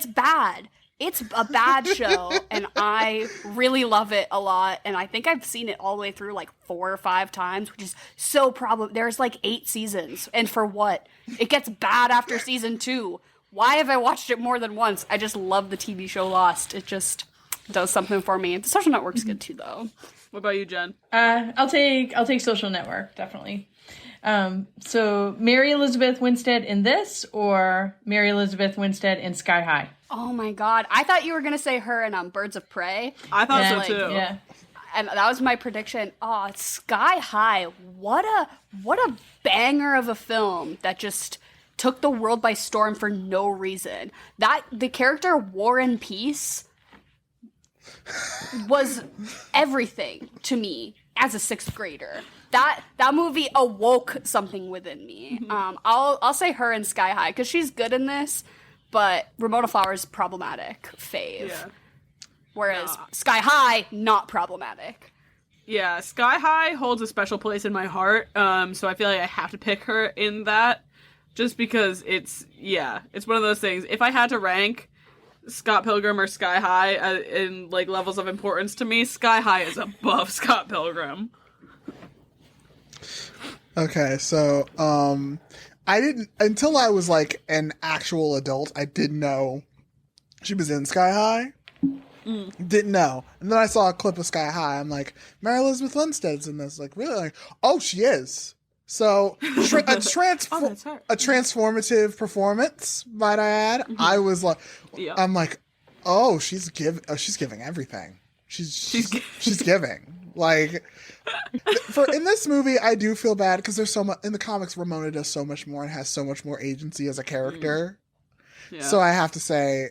bad. It's a bad show, and I really love it a lot, and I think I've seen it all the way through like 4 or 5 times, which is so There's like 8 seasons, and for what? It gets bad after season 2. Why have I watched it more than once? I just love the TV show Lost. It just does something for me. The Social Network's good too, though. What about you, Jen? I'll take Social Network, definitely. So Mary Elizabeth Winstead in this or Mary Elizabeth Winstead in Sky High? Oh my god. I thought you were gonna say her in Birds of Prey. I thought Yeah, so too. Yeah. And that was my prediction. Oh, Sky High. What a banger of a film that just took the world by storm for no reason. That the character War and Peace was everything to me as a 6th grader. That movie awoke something within me. I'll say her in Sky High because she's good in this, but Ramona Flowers problematic fave. Yeah. Whereas Sky High, not problematic. Yeah, Sky High holds a special place in my heart, so I feel like I have to pick her in that, just because it's one of those things. If I had to rank Scott Pilgrim or Sky High in, like, levels of importance to me, Sky High is above Scott Pilgrim. Okay, so, I didn't, until I was, like, an actual adult, I didn't know she was in Sky High. Didn't know. And then I saw a clip of Sky High. I'm like, Mary Elizabeth Winstead's in this. Like, really? Like, oh, she is. So, a transformative performance, might I add. I was like, I'm like, oh, she's giving everything. She's giving. Like, in this movie, I do feel bad because there's so much in the comics. Ramona does so much more and has so much more agency as a character. Yeah. So I have to say,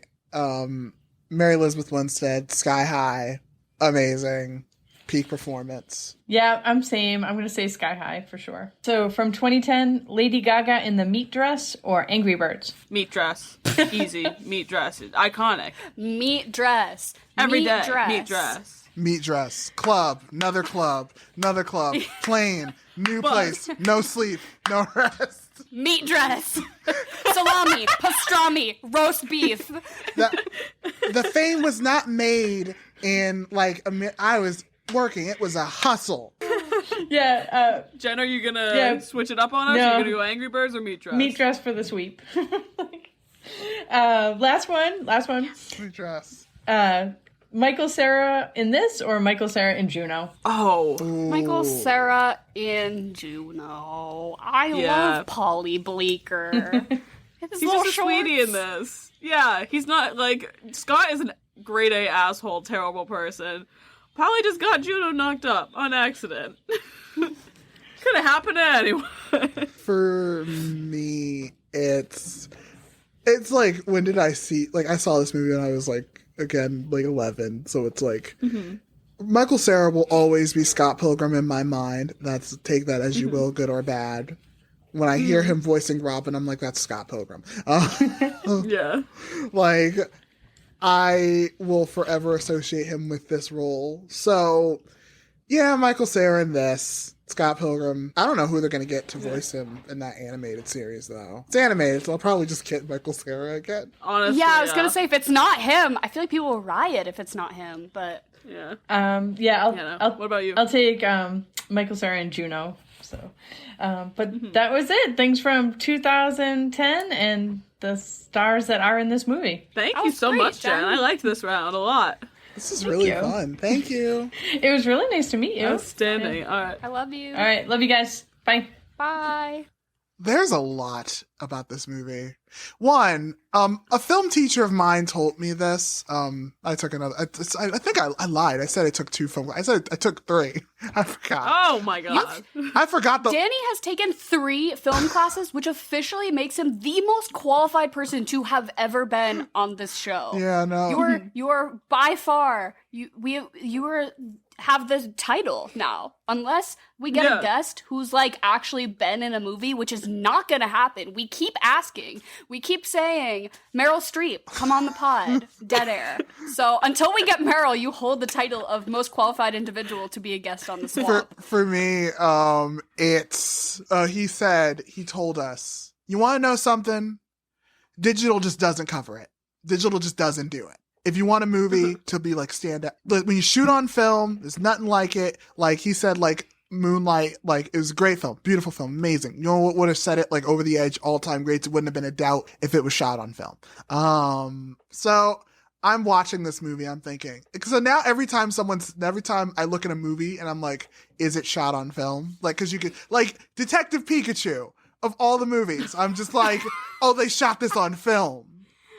Mary Elizabeth Winstead, Sky High, amazing, peak performance. Yeah, I'm same. I'm going to say Sky High for sure. So from 2010, Lady Gaga in the meat dress or Angry Birds? Meat dress. Easy. Meat dress. Iconic. Meat dress. Every Meat day. dress. Meat dress. Meat dress, club, another club, plane, new place, no sleep, no rest. Meat dress. Salami, pastrami, roast beef. The fame was not made in, like, I was working. It was a hustle. Yeah. Jen, are you going to switch it up on us? No. Are you going to go Angry Birds or Meat dress? Meat dress for the sweep. Last one. Meat dress. Michael Cera in this or Michael Cera in Juno? Oh. Michael Cera in Juno. I love Polly Bleeker. He's just a sweetie in this. Yeah, he's not, like, Scott is a grade A asshole, terrible person. Polly just got Juno knocked up on accident. Could have happened to anyone. For me, it's like, when did I see, like, I saw this movie when I was, like, again, like 11, so it's like, Michael Cera will always be Scott Pilgrim in my mind. Take that as you will, good or bad. When I hear him voicing Robin, I'm like, that's Scott Pilgrim. Yeah. Like, I will forever associate him with this role. So, yeah, Michael Cera in this. Scott Pilgrim. I don't know who they're going to get to voice him in that animated series, though. It's animated, so I'll probably just get Michael Cera again. Honestly, Yeah, I was going to say, if it's not him, I feel like people will riot if it's not him, but... Yeah. What about you? I'll take Michael Cera and Juno. So, but that was it. Things from 2010 and the stars that are in this movie. Thank you so much, Jen. I liked this round a lot. This is really fun. Thank you. It was really nice to meet you. Outstanding. Yeah. All right. I love you. All right. Love you guys. Bye. Bye. There's a lot about this movie. One, a film teacher of mine told me this. I took another. I think I lied. I said I took 2 film. I said I took 3. I forgot. Oh my god. I forgot the. Danny has taken 3 film classes, which officially makes him the most qualified person to have ever been on this show. Yeah, no. You are by far have the title now, unless we get a guest who's like actually been in a movie, which is not gonna happen. We keep asking, we keep saying, Meryl Streep, come on the pod, dead air. So until we get Meryl, you hold the title of most qualified individual to be a guest on the swamp. For me, it's he told us, you want to know something? Digital just doesn't cover it. Digital just doesn't do it. If you want a movie to be like stand out, like when you shoot on film, there's nothing like it. Like he said, like Moonlight, like it was a great film, beautiful film, amazing. You know what would have set it like over the edge, all time greats? It wouldn't have been a doubt if it was shot on film. So I'm watching this movie, I'm thinking, because now every time I look at a movie and I'm like, is it shot on film? Like, because you could, like Detective Pikachu of all the movies, I'm just like, oh, they shot this on film.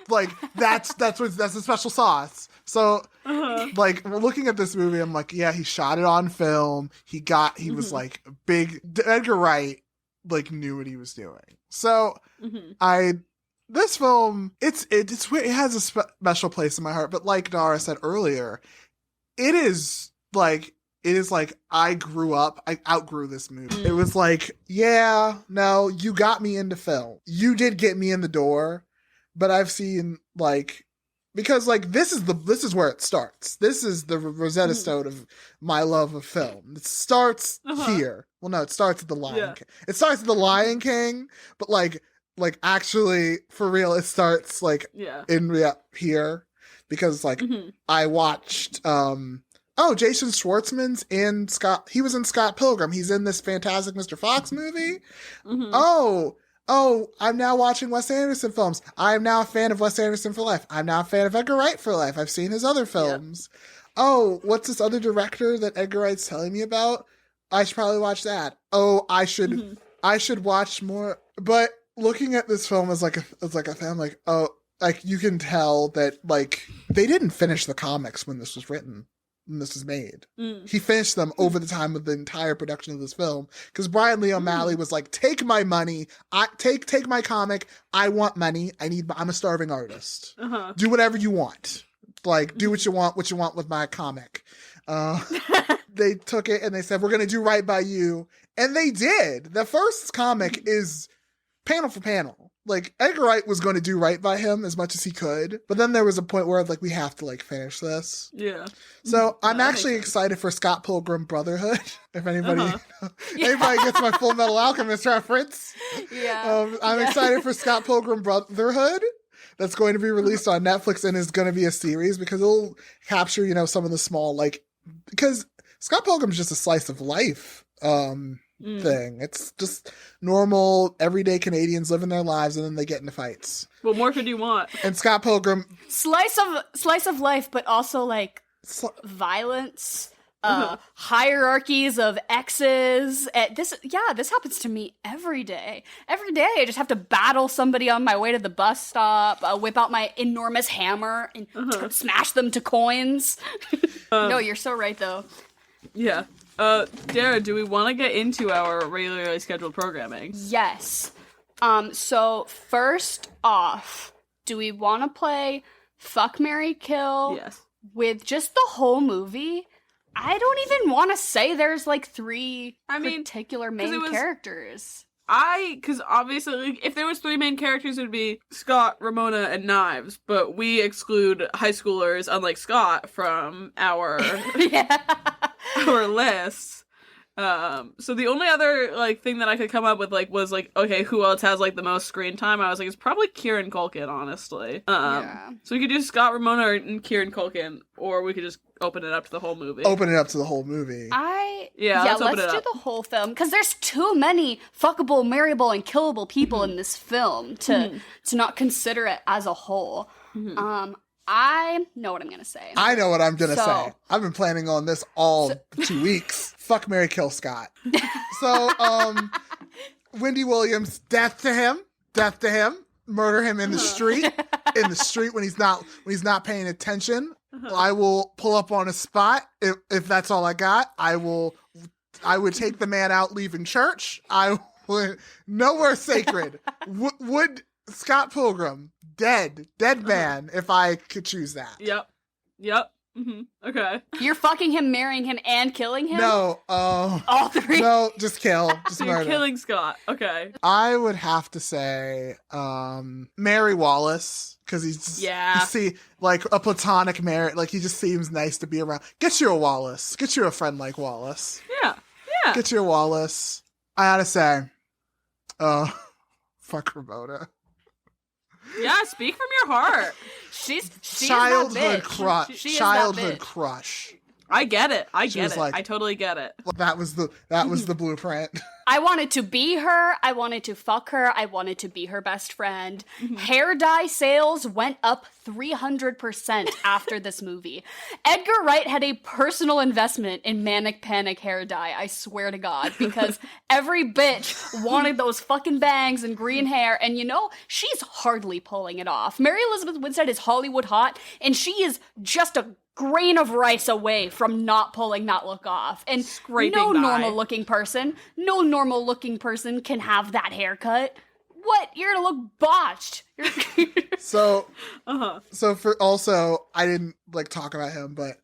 Like that's the special sauce. So like looking at this movie, I'm like, yeah, he shot it on film. He was like big. Edgar Wright like knew what he was doing. So this film, it has a special place in my heart. But like Dara said earlier, it is like I outgrew this movie. It was like, yeah, no, you got me into film. You did get me in the door, but I've seen like, because like this is where it starts. This is the Rosetta Stone of my love of film. It starts here. Well, no, it starts at the Lion King. It starts at the Lion King, but like actually for real, it starts like here, because like I watched Jason Schwartzman's in Scott. He was in Scott Pilgrim. He's in this Fantastic Mr. Fox movie. Oh, I'm now watching Wes Anderson films. I'm now a fan of Wes Anderson for life. I'm now a fan of Edgar Wright for life. I've seen his other films. Yep. Oh, what's this other director that Edgar Wright's telling me about? I should probably watch that. Oh, I should watch more. But looking at this film as like a fan, like, oh, like you can tell that like they didn't finish the comics when this was written. When this was made. He finished them over the time of the entire production of this film, because Brian Lee O'Malley was like, take my money, take my comic, I want money, I'm a starving artist. Do whatever you want. Like, do what you want with my comic. They took it and they said, we're going to do right by you. And they did. The first comic is panel for panel. Like, Edgar Wright was going to do right by him as much as he could. But then there was a point where, like, we have to, like, finish this. Yeah. So I'm actually excited for Scott Pilgrim Brotherhood. If anybody gets my Full Metal Alchemist reference. Yeah. I'm excited for Scott Pilgrim Brotherhood. That's going to be released on Netflix and is going to be a series, because it'll capture, some of the small, like, because Scott Pilgrim's just a slice of life. Thing. It's just normal, everyday Canadians living their lives, and then they get into fights. What more could you want? And Scott Pilgrim, slice of life, but also like violence, hierarchies of exes. This happens to me every day. Every day, I just have to battle somebody on my way to the bus stop. Whip out my enormous hammer and smash them to coins. No, you're so right, though. Yeah. Dara, do we want to get into our regularly scheduled programming? Yes. So first off, do we want to play Fuck, Marry, Kill? Yes. With just the whole movie? I don't even want to say there's like three particular main characters. Because obviously, if there was three main characters, it would be Scott, Ramona, and Knives, but we exclude high schoolers, unlike Scott, from our our list. So the only other thing that I could come up with was okay, who else has the most screen time? I was like, it's probably Kieran Culkin, honestly. So we could do Scott, Ramona, and Kieran Culkin, or we could just open it up to the whole movie. Let's let's do the whole film, because there's too many fuckable, marryable, and killable people in this film to not consider it as a whole. I know what I'm gonna say. I know what I'm gonna say. I've been planning on this all 2 weeks. Fuck, marry, kill Scott. So, Wendy Williams, death to him. Murder him in the street. When he's not paying attention. I will pull up on a spot if that's all I got. I would take the man out leaving church. I would nowhere sacred. Would Scott Pilgrim, dead man, if I could choose that. Yep. Okay. You're fucking him, marrying him, and killing him? No. All three? No, just kill. Just so murder. You're killing Scott. Okay. I would have to say, Mary Wallace, because he's just, you see, a platonic marriage, he just seems nice to be around. Get you a Wallace. Get you a friend like Wallace. Yeah. Get you a Wallace. I gotta say, fuck Ramona. Yeah, speak from your heart. She's childhood that bitch. crush. She Childhood is that bitch. crush. I get it. I She get was it. like- I totally get it. That was the blueprint. I wanted to be her. I wanted to fuck her. I wanted to be her best friend. Hair dye sales went up 300% after this movie. Edgar Wright had a personal investment in Manic Panic hair dye, I swear to God, because every bitch wanted those fucking bangs and green hair, and you know, she's hardly pulling it off. Mary Elizabeth Winstead is Hollywood hot, and she is just a grain of rice away from not pulling that look off. And Scraping no by. normal looking person can have that haircut. What? You're gonna look botched. So for also, I didn't like talk about him, but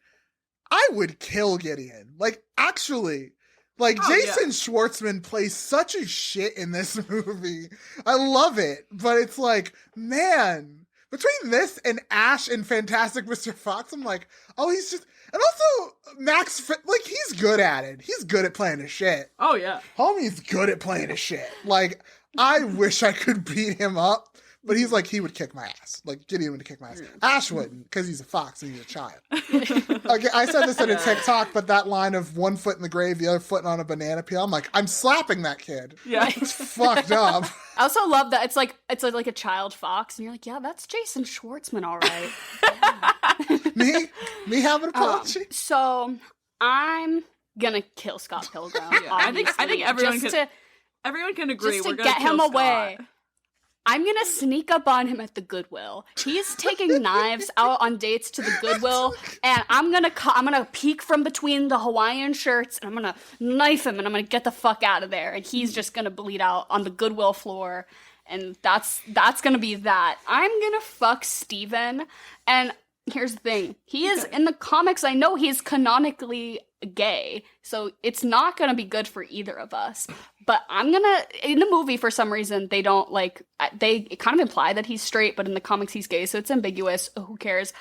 I would kill Gideon. Like, actually, like Jason Schwartzman plays such a shit in this movie. I love it, but it's like, man, between this and Ash and Fantastic Mr. Fox, I'm like, oh, he's just, and also Max, like, he's good at it. He's good at playing his shit. Oh, yeah. Homie's good at playing his shit. Like, I wish I could beat him up, but he's like, he would kick my ass. Like, Gideon would kick my ass. Ash wouldn't, because he's a fox and he's a child. Okay, I said this in a TikTok, but that line of one foot in the grave, the other foot on a banana peel, I'm like, I'm slapping that kid. Yeah. It's fucked up. I also love that it's like a child fox, and you're like, yeah, that's Jason Schwartzman, all right. Me having a apology. So I'm gonna kill Scott Pilgrim. I think everyone everyone can agree. Just We're to gonna get kill him away. Scott. I'm gonna sneak up on him at the Goodwill. He's taking knives out on dates to the Goodwill, and I'm gonna peek from between the Hawaiian shirts, and I'm gonna knife him, and I'm gonna get the fuck out of there, and he's just gonna bleed out on the Goodwill floor, and that's gonna be that. I'm gonna fuck Steven, and here's the thing. He is, in the comics, I know he's canonically gay, so it's not gonna be good for either of us. But in the movie, for some reason, they don't, like, they kind of imply that he's straight, but in the comics he's gay, so it's ambiguous. Who cares?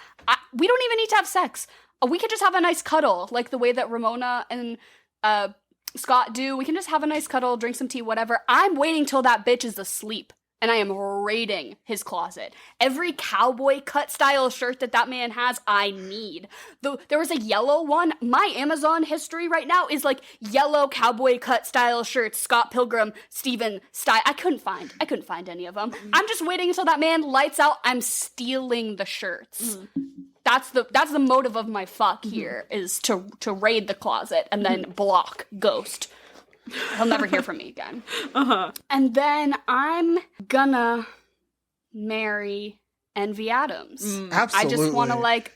We don't even need to have sex. We could just have a nice cuddle, like the way that Ramona and Scott do. We can just have a nice cuddle, drink some tea, whatever. I'm waiting till that bitch is asleep, and I am raiding his closet. Every cowboy cut style shirt that man has, I need. There was a yellow one. My Amazon history right now is like yellow cowboy cut style shirts, Scott Pilgrim, Steven style. I couldn't find any of them. I'm just waiting until that man lights out. I'm stealing the shirts. That's the motive of my fuck here, is to raid the closet and then block Ghost. He'll never hear from me again. And then I'm gonna marry Envy Adams. Absolutely. I just want to, like,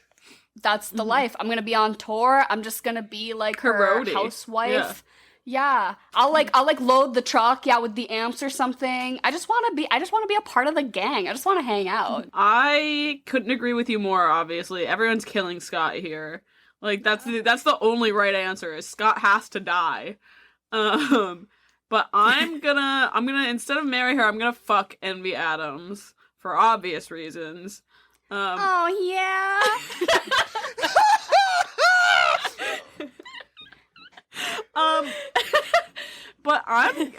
that's the life. I'm gonna be on tour. I'm just gonna be like her roadie. housewife. Yeah. I'll load the truck, with the amps or something. I just want to be a part of the gang. I just want to hang out. I couldn't agree with you more, obviously. Everyone's killing Scott here. Like, that's the only right answer, is Scott has to die. But I'm gonna instead of marry her, I'm gonna fuck Envy Adams for obvious reasons. Oh yeah. But I'm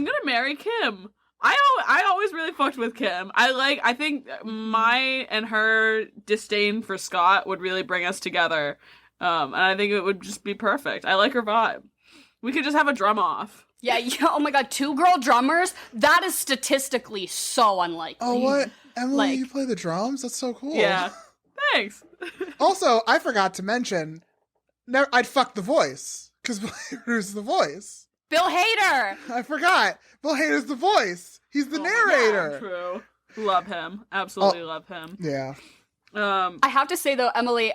gonna marry Kim. I always really fucked with Kim. I think my and her disdain for Scott would really bring us together. And I think it would just be perfect. I like her vibe. We could just have a drum off. Yeah, oh my god, 2 girl drummers? That is statistically so unlikely. Oh, what? Emily, Like- you play the drums? That's so cool. Yeah. Thanks. Also, I forgot to mention, I'd fuck the voice, because Bill Hader's the voice. Bill Hader! I forgot. Bill Hader's the voice. He's the narrator. True. Love him. Absolutely love him. Yeah. I have to say though, Emily,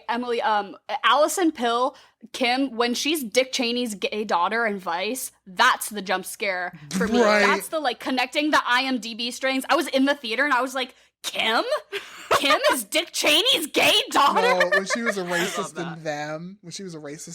Allison Pill, Kim, when she's Dick Cheney's gay daughter in Vice, that's the jump scare for me. Right. That's the, like, connecting the IMDb strings. I was in the theater and I was like, Kim? Kim is Dick Cheney's gay daughter? No, when she was a racist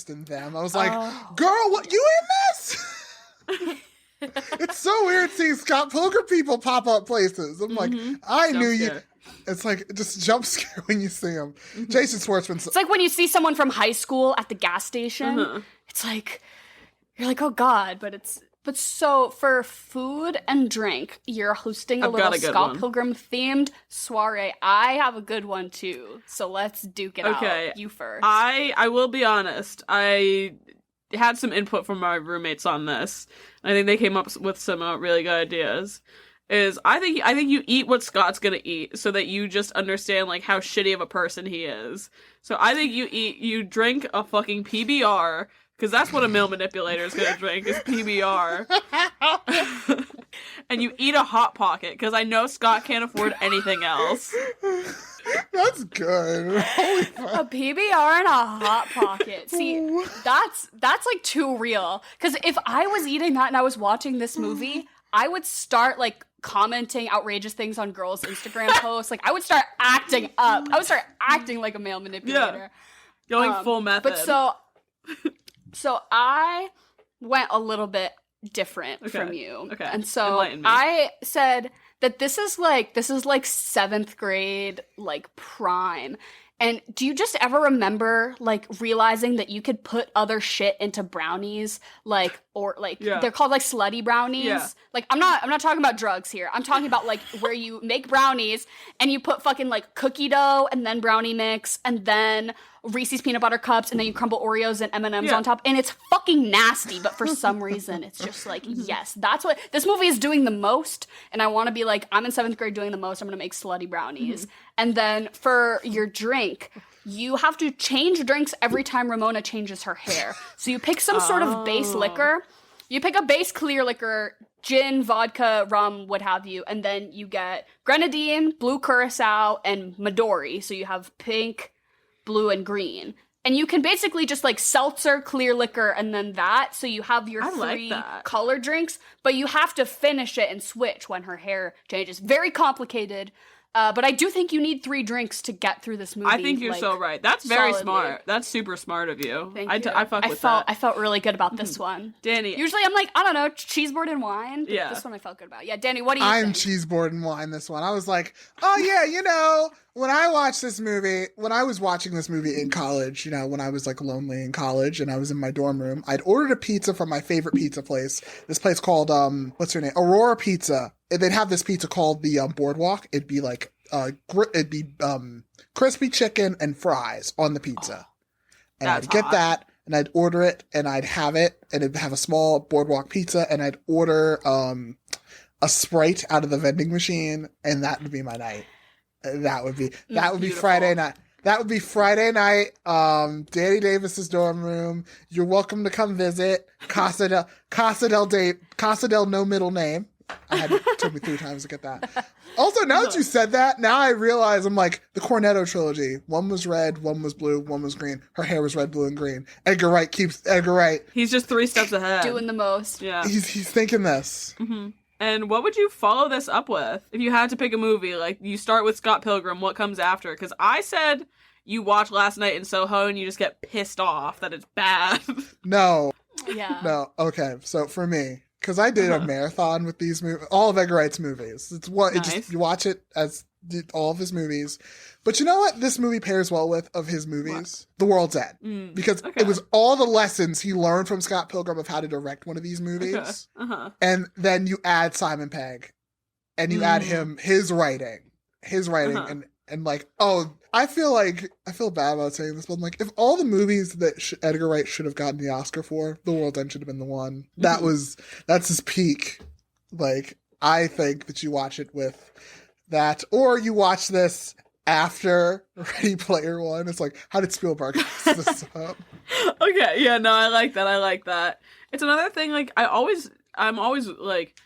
in them, I was like, girl, what, you in this? It's so weird seeing Scott Pilgrim people pop up places. I'm like, I knew you. scare. It's like just jump scare when you see him. Jason Schwartzman's. It's like when you see someone from high school at the gas station. It's like, you're like, oh god, but it's But so for food and drink, you're hosting a I've got little a good Scott one. Pilgrim themed soiree. I have a good one too. So let's duke it out. You first. I will be honest. I had some input from my roommates on this. I think they came up with some really good ideas. I think you eat what Scott's gonna eat so that you just understand like how shitty of a person he is. So I think you drink a fucking PBR, because that's what a male manipulator is gonna drink, is PBR. And you eat a Hot Pocket, because I know Scott can't afford anything else. That's good. Holy fuck. A PBR and a Hot Pocket. See, that's like too real. Because if I was eating that and I was watching this movie, I would start like commenting outrageous things on girls' Instagram posts. Like I would start acting up. I would start acting like a male manipulator. Yeah. Going full method. But so I went a little bit different from you. Okay. And so Enlighten me. I said that this is like 7th grade, like prime. And do you just ever remember like realizing that you could put other shit into brownies, like, or like they're called like slutty brownies? Yeah. Like I'm not talking about drugs here. I'm talking about like where you make brownies and you put fucking like cookie dough and then brownie mix and then Reese's peanut butter cups and then you crumble Oreos and M&Ms on top, and it's fucking nasty, but for some reason it's just like, yes, that's what this movie is doing the most, and I want to be like, I'm in 7th grade doing the most, I'm gonna make slutty brownies. And then for your drink, you have to change drinks every time Ramona changes her hair. So you pick some sort of base liquor, you pick a base clear liquor, gin, vodka, rum, what have you, and then you get grenadine, blue curacao, and Midori. So you have pink, blue, and green. And you can basically just like seltzer, clear liquor, and then that. So you have your three color drinks, but you have to finish it and switch when her hair changes. Very complicated. But I do think you need 3 drinks to get through this movie. I think you're so right. That's very solidly. smart. That's super smart of you. Thank you. I fuck with that. I felt really good about this one. Danny. Usually I'm like, I don't know, cheese board and wine. Yeah. This one I felt good about. Yeah, Danny, what do you I'm think? cheese board and wine this one. I was like, oh yeah, you know, when I was watching this movie in college, you know, when I was like lonely in college and I was in my dorm room, I'd ordered a pizza from my favorite pizza place. This place called, what's her name? Aurora Pizza. And they'd have this pizza called the Boardwalk. It'd be like, crispy chicken and fries on the pizza. And I'd get that and I'd order it and I'd have it and it'd have a small Boardwalk pizza and I'd order, a Sprite out of the vending machine, and that would be my night. That would be Friday night. That would be Friday night. Danny Davis's dorm room. You're welcome to come visit. Casa del No Middle Name. It took me 3 times to get that. Also, now that you said that, now I realize I'm like, the Cornetto trilogy. One was red, one was blue, one was green. Her hair was red, blue, and green. Edgar Wright. He's just 3 steps ahead. Doing the most. Yeah. He's thinking this. Mm-hmm. And what would you follow this up with? If you had to pick a movie, like you start with Scott Pilgrim, what comes after? Because I said you watch Last Night in Soho and you just get pissed off that it's bad. No. Yeah. No. Okay. So for me, because I did a marathon with these movies, all of Edgar Wright's movies. It's what Nice. you watch it as all of his movies. But you know what this movie pairs well with of his movies? The World's End. Because it was all the lessons he learned from Scott Pilgrim of how to direct one of these movies. Okay. And then you add Simon Pegg and you add his writing and like, I feel bad about saying this, but I'm like, if all the movies that Edgar Wright should have gotten the Oscar for, The World's End should have been the one. That's his peak. Like, I think that you watch it with that, or you watch this after Ready Player One. It's like, how did Spielberg mess this up? Okay, yeah, no, I like that. It's another thing, like, I'm always, like,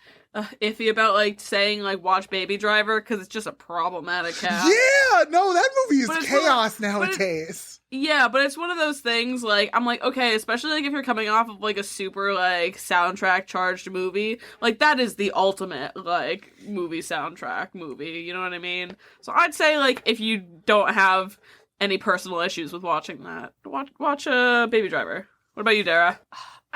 iffy about, like, saying, like, watch Baby Driver, because it's just a problematic cast. Yeah, no, that movie is chaos nowadays. Yeah, but it's one of those things, like, I'm like, okay, especially, like, if you're coming off of, like, a super, like, soundtrack-charged movie, like, that is the ultimate, like, movie soundtrack movie, you know what I mean? So I'd say, like, if you don't have any personal issues with watching that, watch Baby Driver. What about you, Dara?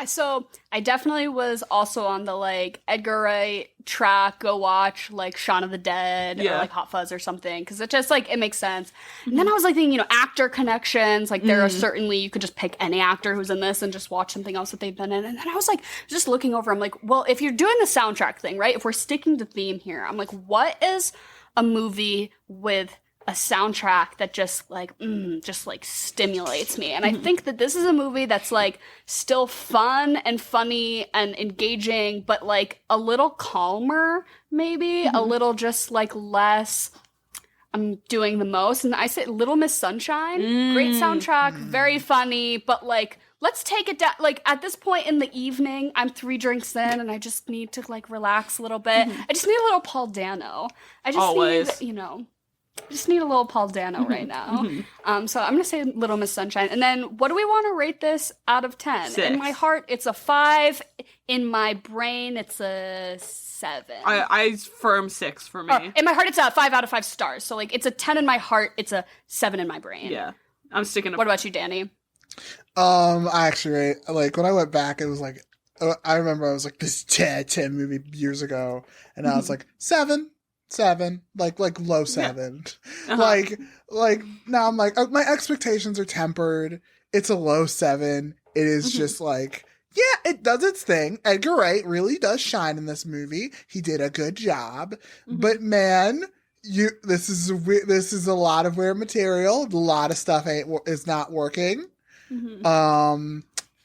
So I definitely was also on the like Edgar Wright track. Go watch like Shaun of the Dead or like Hot Fuzz or something, because it just like it makes sense. And then I was like thinking, actor connections. Like there are certainly, you could just pick any actor who's in this and just watch something else that they've been in. And then I was like just looking over. I'm like, well, if you're doing the soundtrack thing, right? If we're sticking to theme here, I'm like, what is a movie with a soundtrack that just like stimulates me? And I think that this is a movie that's like still fun and funny and engaging, but like a little calmer, maybe a little just like less I'm doing the most. And I say Little Miss Sunshine, great soundtrack, very funny, but like let's take it down. Like at this point in the evening, I'm 3 drinks in and I just need to like relax a little bit. I just need a little Paul Dano. I just need, I just need a little Paul Dano right now. So I'm going to say Little Miss Sunshine. And then what do we want to rate this out of 10? 6. In my heart, it's a 5. In my brain, it's a 7. I firm 6 for me. In my heart, it's a 5 out of 5 stars. So like it's a 10 in my heart. It's a 7 in my brain. Yeah. I'm sticking to... What about you, Danny? I actually, like, when I went back, it was like, I remember I was like, this 10 movie years ago, and I was like, 7, like low 7. Like, now I'm like, my expectations are tempered. It's a low 7. It is just like, yeah, it does its thing. Edgar Wright really does shine in this movie. He did a good job. But man, this is a lot of weird material. A lot of stuff is not working.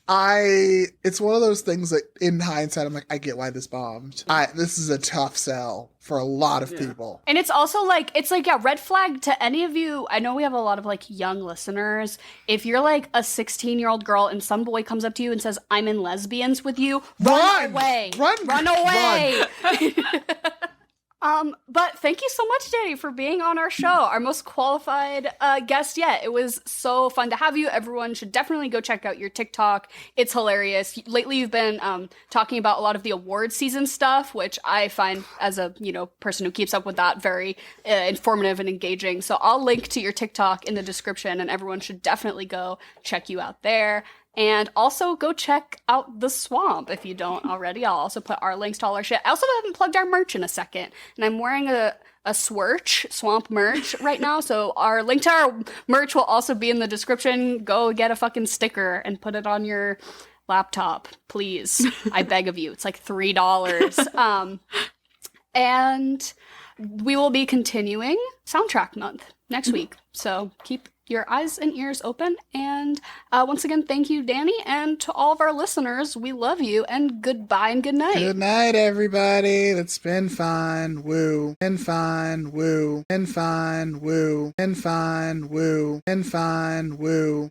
It's one of those things that in hindsight, I'm like, I get why this bombed. This is a tough sell for a lot of people. And it's also like, red flag to any of you. I know we have a lot of like young listeners. If you're like a 16-year-old girl and some boy comes up to you and says, I'm in lesbians with you, run away. Run away. But thank you so much, Danny, for being on our show, our most qualified guest yet. It was so fun to have you. Everyone should definitely go check out your TikTok. It's hilarious. Lately, you've been talking about a lot of the award season stuff, which I find, as a person who keeps up with that, very informative and engaging. So I'll link to your TikTok in the description, and everyone should definitely go check you out there. And also go check out The Swamp if you don't already. I'll also put our links to all our shit. I also haven't plugged our merch in a second. And I'm wearing a Swamp merch right now. So our link to our merch will also be in the description. Go get a fucking sticker and put it on your laptop, please. I beg of you. It's like $3. And we will be continuing Soundtrack Month next week. So keep your eyes and ears open. And once again, thank you, Danny. And to all of our listeners, we love you, and goodbye and good night. Good night, everybody. It's been fun. Woo. Been fun. Woo. Been fun. Woo. Been fun. Woo. Been fun. Woo.